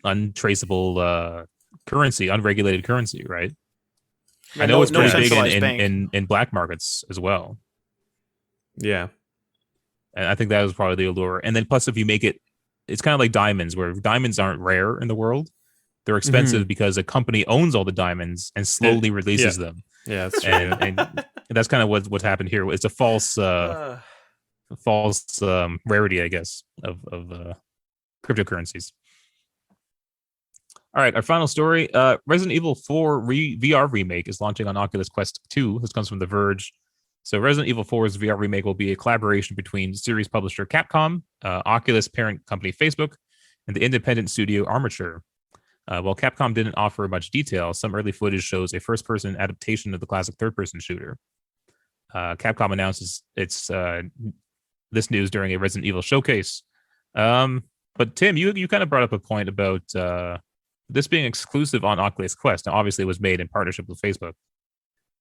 untraceable currency, unregulated currency, right? Yeah, I know it's pretty big centralized bank. in black markets as well. Yeah. And I think that was probably the allure. And then plus, if you make it, it's kind of like diamonds, where diamonds aren't rare in the world. They're expensive because a company owns all the diamonds and slowly releases them. Yeah, that's true. And that's kind of what's happened here. It's a false rarity, I guess, of cryptocurrencies. All right, our final story. Resident Evil 4 VR remake is launching on Oculus Quest 2. This comes from The Verge. So Resident Evil 4's VR remake will be a collaboration between series publisher Capcom, Oculus parent company Facebook, and the independent studio Armature. While Capcom didn't offer much detail, some early footage shows a first-person adaptation of the classic third-person shooter. Capcom announces its this news during a Resident Evil showcase. But Tim, you kind of brought up a point about this being exclusive on Oculus Quest. Now, obviously, it was made in partnership with Facebook,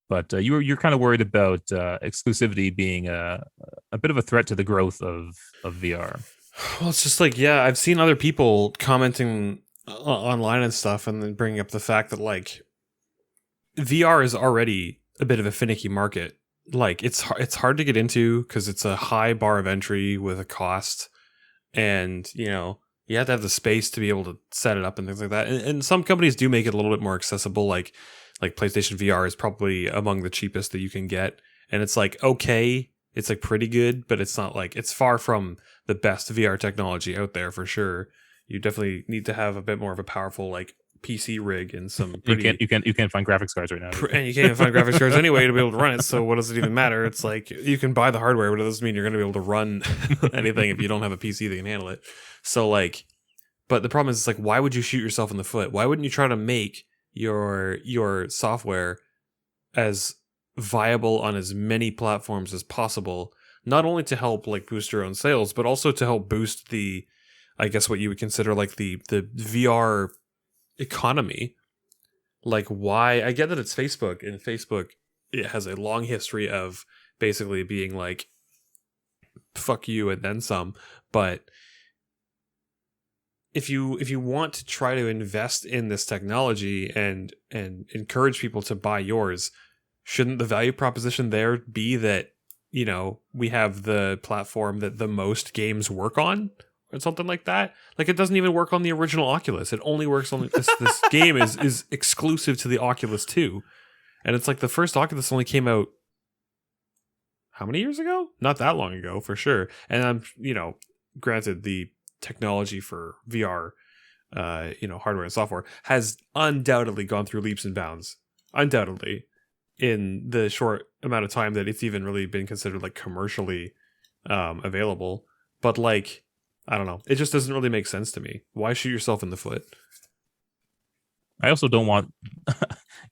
but you're kind of worried about exclusivity being a bit of a threat to the growth of VR. Well, it's just like, yeah, I've seen other people commenting online and stuff, and then bringing up the fact that like VR is already a bit of a finicky market. Like it's hard to get into because it's a high bar of entry with a cost, and you have to have the space to be able to set it up and things like that. And some companies do make it a little bit more accessible. Like PlayStation VR is probably among the cheapest that you can get, and it's like okay, it's like pretty good, but it's not like it's far from the best VR technology out there for sure. You definitely need to have a bit more of a powerful like PC rig and some pretty... you can't find graphics cards right now, and you can't even find graphics cards anyway to be able to run it. So what does it even matter? It's like you can buy the hardware, but it doesn't mean you're going to be able to run anything if you don't have a PC that can handle it. So like, but the problem is, it's like, why would you shoot yourself in the foot? Why wouldn't you try to make your software as viable on as many platforms as possible? Not only to help like boost your own sales, but also to help boost the, I guess what you would consider like the VR economy. Like, why? I get that it's Facebook, and Facebook, it has a long history of basically being like, fuck you and then some. But if you want to try to invest in this technology and encourage people to buy yours, shouldn't the value proposition there be that, we have the platform that the most games work on? Or something like that. Like, it doesn't even work on the original Oculus. It only works on this game is exclusive to the Oculus 2. And it's like the first Oculus only came out how many years ago? Not that long ago, for sure. And I'm, granted, the technology for VR, hardware and software has undoubtedly gone through leaps and bounds. Undoubtedly, in the short amount of time that it's even really been considered like commercially available. But like, I don't know. It just doesn't really make sense to me. Why shoot yourself in the foot? I also don't want,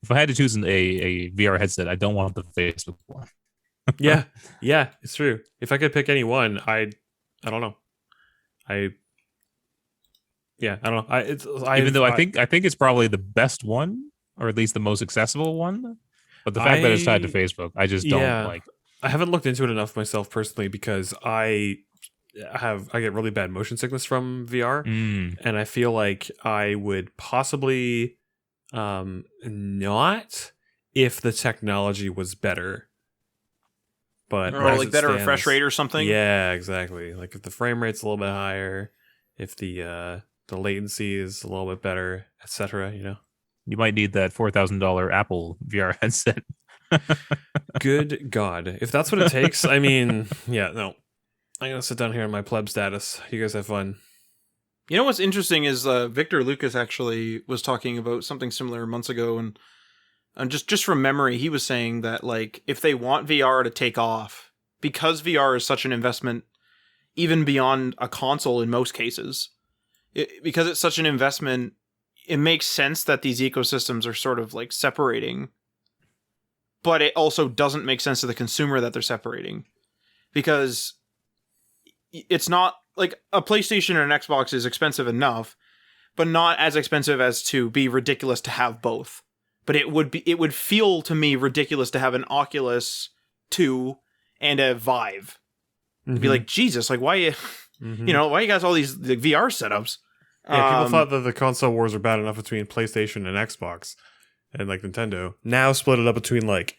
if I had to choose a VR headset, I don't want the Facebook one. yeah, it's true. If I could pick any one, I don't know. I don't know. I think it's probably the best one, or at least the most accessible one. But the fact that it's tied to Facebook, I just don't like. I haven't looked into it enough myself personally because I get really bad motion sickness from VR, and I feel like I would possibly not if the technology was better. But or like better refresh rate or something. Yeah, exactly. Like if the frame rate's a little bit higher, if the latency is a little bit better, etc. You might need that $4,000 Apple VR headset. Good God, if that's what it takes, I mean, yeah, no. I'm going to sit down here in my pleb status. You guys have fun. You know what's interesting is Victor Lucas actually was talking about something similar months ago, and just from memory, he was saying that like if they want VR to take off, because VR is such an investment, even beyond a console in most cases, because it's such an investment, it makes sense that these ecosystems are sort of like separating, but it also doesn't make sense to the consumer that they're separating, because it's not like a PlayStation or an Xbox is expensive enough, but not as expensive as to be ridiculous to have both. But it would feel to me ridiculous to have an Oculus 2 and a Vive. It'd be like, Jesus, like why why you guys all these like, VR setups? Yeah, people thought that the console wars were bad enough between PlayStation and Xbox and like Nintendo. Now split it up between like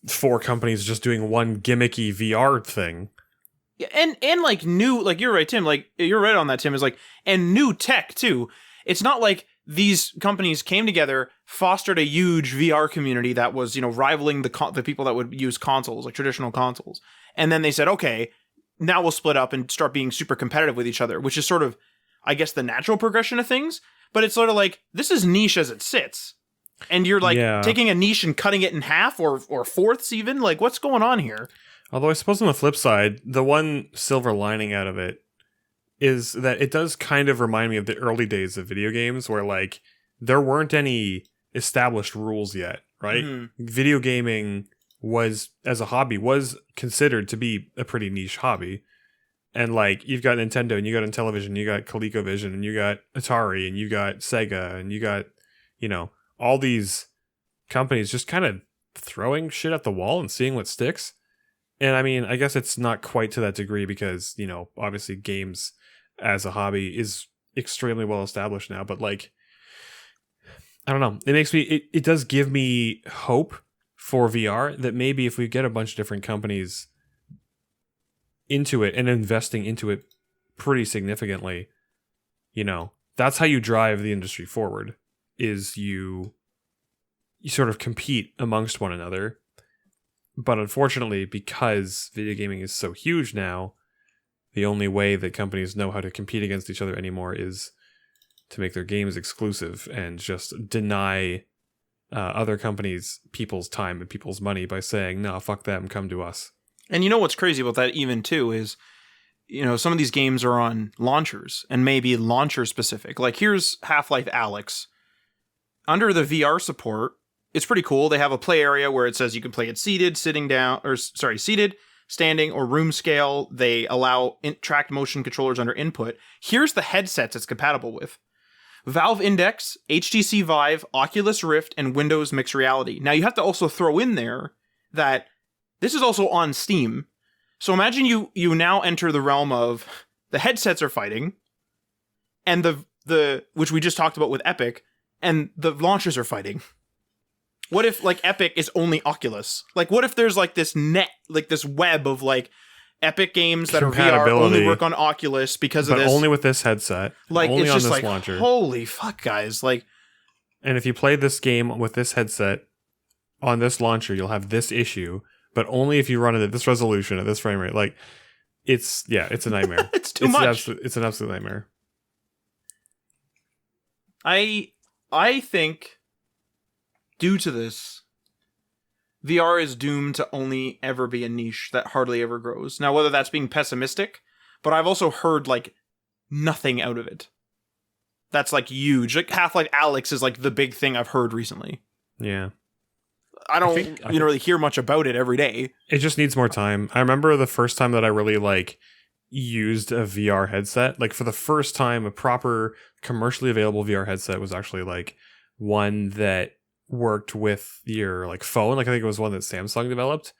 4 companies just doing one gimmicky VR thing. Yeah, and like new, like you're right, Tim. Like you're right on that, Tim. Is like and new tech too. It's not like these companies came together, fostered a huge VR community that was, you know, rivaling the people that would use consoles, like traditional consoles, and then they said, okay, now we'll split up and start being super competitive with each other, which is sort of, I guess, the natural progression of things. But it's sort of like this is niche as it sits, and you're like taking a niche and cutting it in half or fourths even. Like, what's going on here? Although I suppose on the flip side, the one silver lining out of it is that it does kind of remind me of the early days of video games where, like, there weren't any established rules yet, right? Mm-hmm. Video gaming was, as a hobby, was considered to be a pretty niche hobby. And, like, you've got Nintendo, and you got Intellivision, you got ColecoVision, and you got Atari, and you got Sega, and you got, you know, all these companies just kind of throwing shit at the wall and seeing what sticks. And I mean, I guess it's not quite to that degree because, you know, obviously games as a hobby is extremely well established now. But, like, I don't know. It makes me, it does give me hope for VR that maybe if we get a bunch of different companies into it and investing into it pretty significantly, you know, that's how you drive the industry forward, is you sort of compete amongst one another. But unfortunately, because video gaming is so huge now, the only way that companies know how to compete against each other anymore is to make their games exclusive and just deny other companies people's time and people's money by saying, no, fuck them, come to us. And you know what's crazy about that even too is, you know, some of these games are on launchers and maybe launcher specific. Like here's Half-Life Alyx. Under the VR support, it's pretty cool. They have a play area where it says you can play it seated, seated, standing, or room scale. They allow tracked motion controllers under input. Here's the headsets it's compatible with: Valve Index, HTC Vive, Oculus Rift, and Windows Mixed Reality. Now you have to also throw in there that this is also on Steam. So imagine you now enter the realm of the headsets are fighting, and the which we just talked about with Epic, and the launchers are fighting. What if, like, Epic is only Oculus? Like, what if there's, like, this net, like, this web of, like, Epic games that are VR only work on Oculus because of this? But only with this headset. Like, only it's on just this like, launcher. Holy fuck, guys. Like, and if you play this game with this headset on this launcher, you'll have this issue, but only if you run it at this resolution, at this frame rate. Like, it's a nightmare. It's too much. It's an absolute nightmare. I think, due to this, VR is doomed to only ever be a niche that hardly ever grows. Now, whether that's being pessimistic, but I've also heard, like, nothing out of it. That's, like, huge. Like, Half-Life Alyx is, like, the big thing I've heard recently. Yeah. I don't really hear much about it every day. It just needs more time. I remember the first time that I really, like, used a VR headset. Like, for the first time, a proper commercially available VR headset was actually, like, one that worked with your, like, phone. Like, I think it was one that Samsung developed,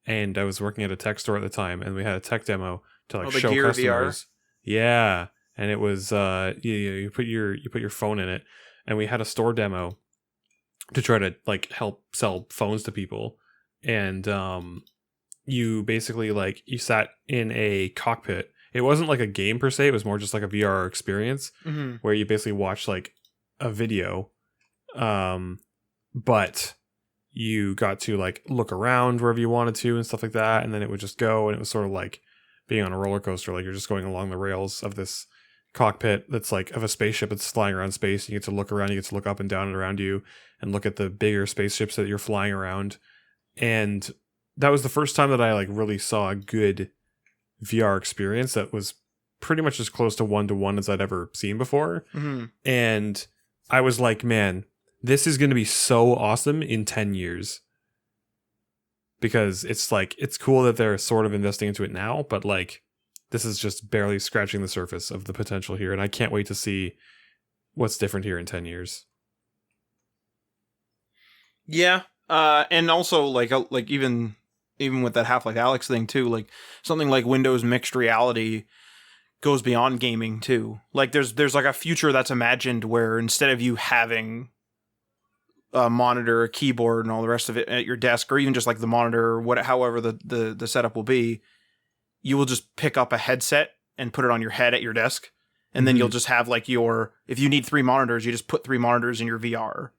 and I was working at a tech store at the time, and we had a tech demo to, like, show Gear customers. VR? Yeah, and it was you put your phone in it, and we had a store demo to try to, like, help sell phones to people. And you basically, like, you sat in a cockpit. It wasn't like a game per se, it was more just like a VR experience, mm-hmm. where you basically watch, like, a video, but you got to, like, look around wherever you wanted to and stuff like that, and then it would just go, and it was sort of like being on a roller coaster. Like, you're just going along the rails of this cockpit that's, like, of a spaceship that's flying around space. You get to look around, you get to look up and down and around you and look at the bigger spaceships that you're flying around. And that was the first time that I, like, really saw a good VR experience that was pretty much as close to one-to-one as I'd ever seen before. Mm-hmm. And I was like, man, this is going to be so awesome in 10 years. Because it's, like, it's cool that they're sort of investing into it now, but, like, this is just barely scratching the surface of the potential here. And I can't wait to see what's different here in 10 years. Yeah. And also, like even with that Half-Life Alyx thing too, like, something like Windows Mixed Reality goes beyond gaming too. Like, there's like a future that's imagined where instead of you having a monitor, a keyboard, and all the rest of it at your desk, or even just like the monitor, however the setup will be, you will just pick up a headset and put it on your head at your desk. And then you'll just have like if you need 3 monitors, you just put 3 monitors in your VR,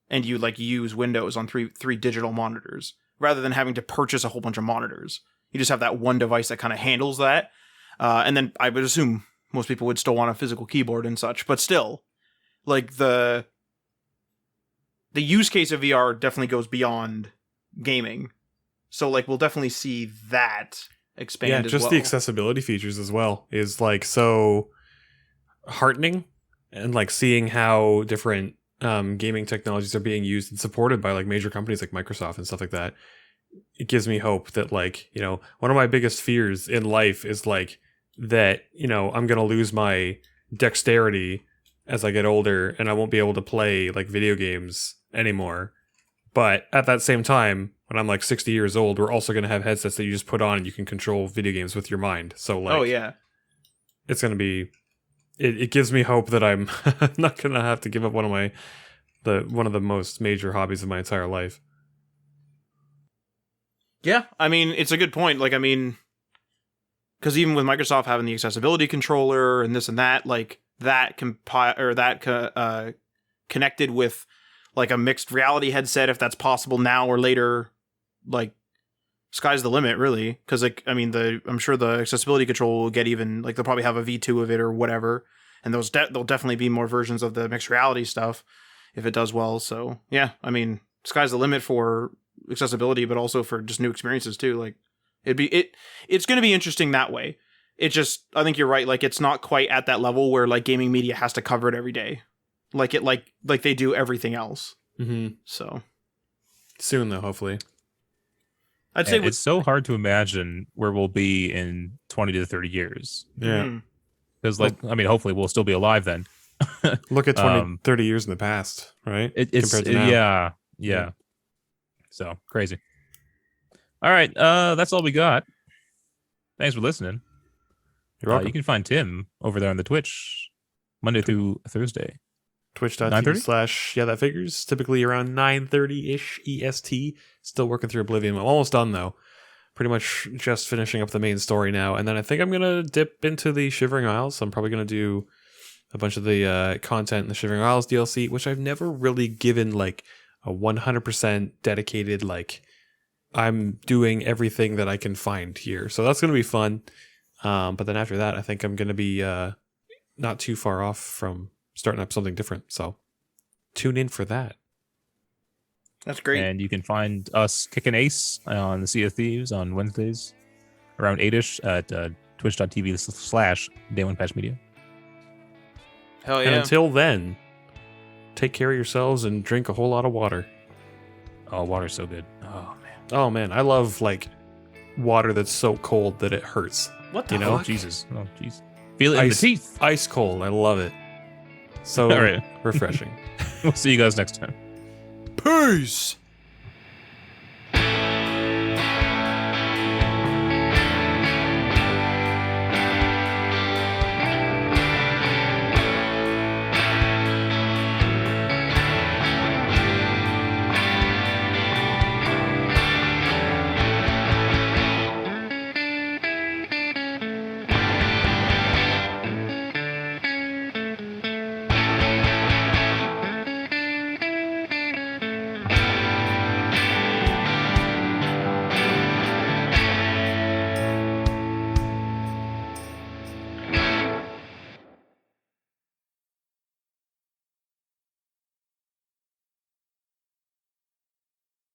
and you like use Windows on three digital monitors rather than having to purchase a whole bunch of monitors. You just have that one device that kind of handles that. And then I would assume most people would still want a physical keyboard and such, but still, like the use case of VR definitely goes beyond gaming. So like we'll definitely see that expand as well. Yeah, just the accessibility features as well is like so heartening, and like seeing how different gaming technologies are being used and supported by like major companies like Microsoft and stuff like that. It gives me hope that like, you know, one of my biggest fears in life is like that, you know, I'm going to lose my dexterity as I get older and I won't be able to play like video games anymore. But at that same time, when I'm like 60 years old, we're also going to have headsets that you just put on and you can control video games with your mind. So like, oh yeah, it's going to be, it gives me hope that I'm not going to have to give up one of the most major hobbies of my entire life. Yeah, I mean, it's a good point. Like, I mean, because even with Microsoft having the accessibility controller and this and that, like that connected with like a mixed reality headset, if that's possible now or later, like sky's the limit, really. Because like, I mean, I'm sure the accessibility control will get even like they'll probably have a V2 of it or whatever, and there'll definitely be more versions of the mixed reality stuff if it does well. So yeah, I mean, sky's the limit for accessibility, but also for just new experiences too. Like it's going to be interesting that way. It just, I think you're right. Like it's not quite at that level where like gaming media has to cover it every day, like they do everything else. Mm-hmm. So soon though, hopefully. I'd say it's so hard to imagine where we'll be in 20 to 30 years. Yeah. Because like, I mean, hopefully we'll still be alive then. Look at 20, 30 years in the past, right? Compared to now. Yeah. So crazy. All right. That's all we got. Thanks for listening. You're welcome. You can find Tim over there on the Twitch Monday through Thursday. Twitch.tv/ yeah, that figures. Typically around 9:30-ish EST. Still working through Oblivion. I'm almost done though. Pretty much just finishing up the main story now. And then I think I'm going to dip into the Shivering Isles. I'm probably going to do a bunch of the content in the Shivering Isles DLC, which I've never really given like a 100% dedicated, like I'm doing everything that I can find here. So that's going to be fun. But then after that, I think I'm going to be not too far off from starting up something different. So tune in for that. That's great. And you can find us kicking ace on the Sea of Thieves on Wednesdays around 8ish at twitch.tv/day1patchmedia. Hell yeah. And until then, take care of yourselves and drink a whole lot of water. Oh, water's so good. Oh, man. Oh, man. I love like water that's so cold that it hurts. What the Oh, fuck? Jesus. Oh, jeez. Feel it in the teeth. Ice cold. I love it. So All right. refreshing. We'll see you guys next time. Peace.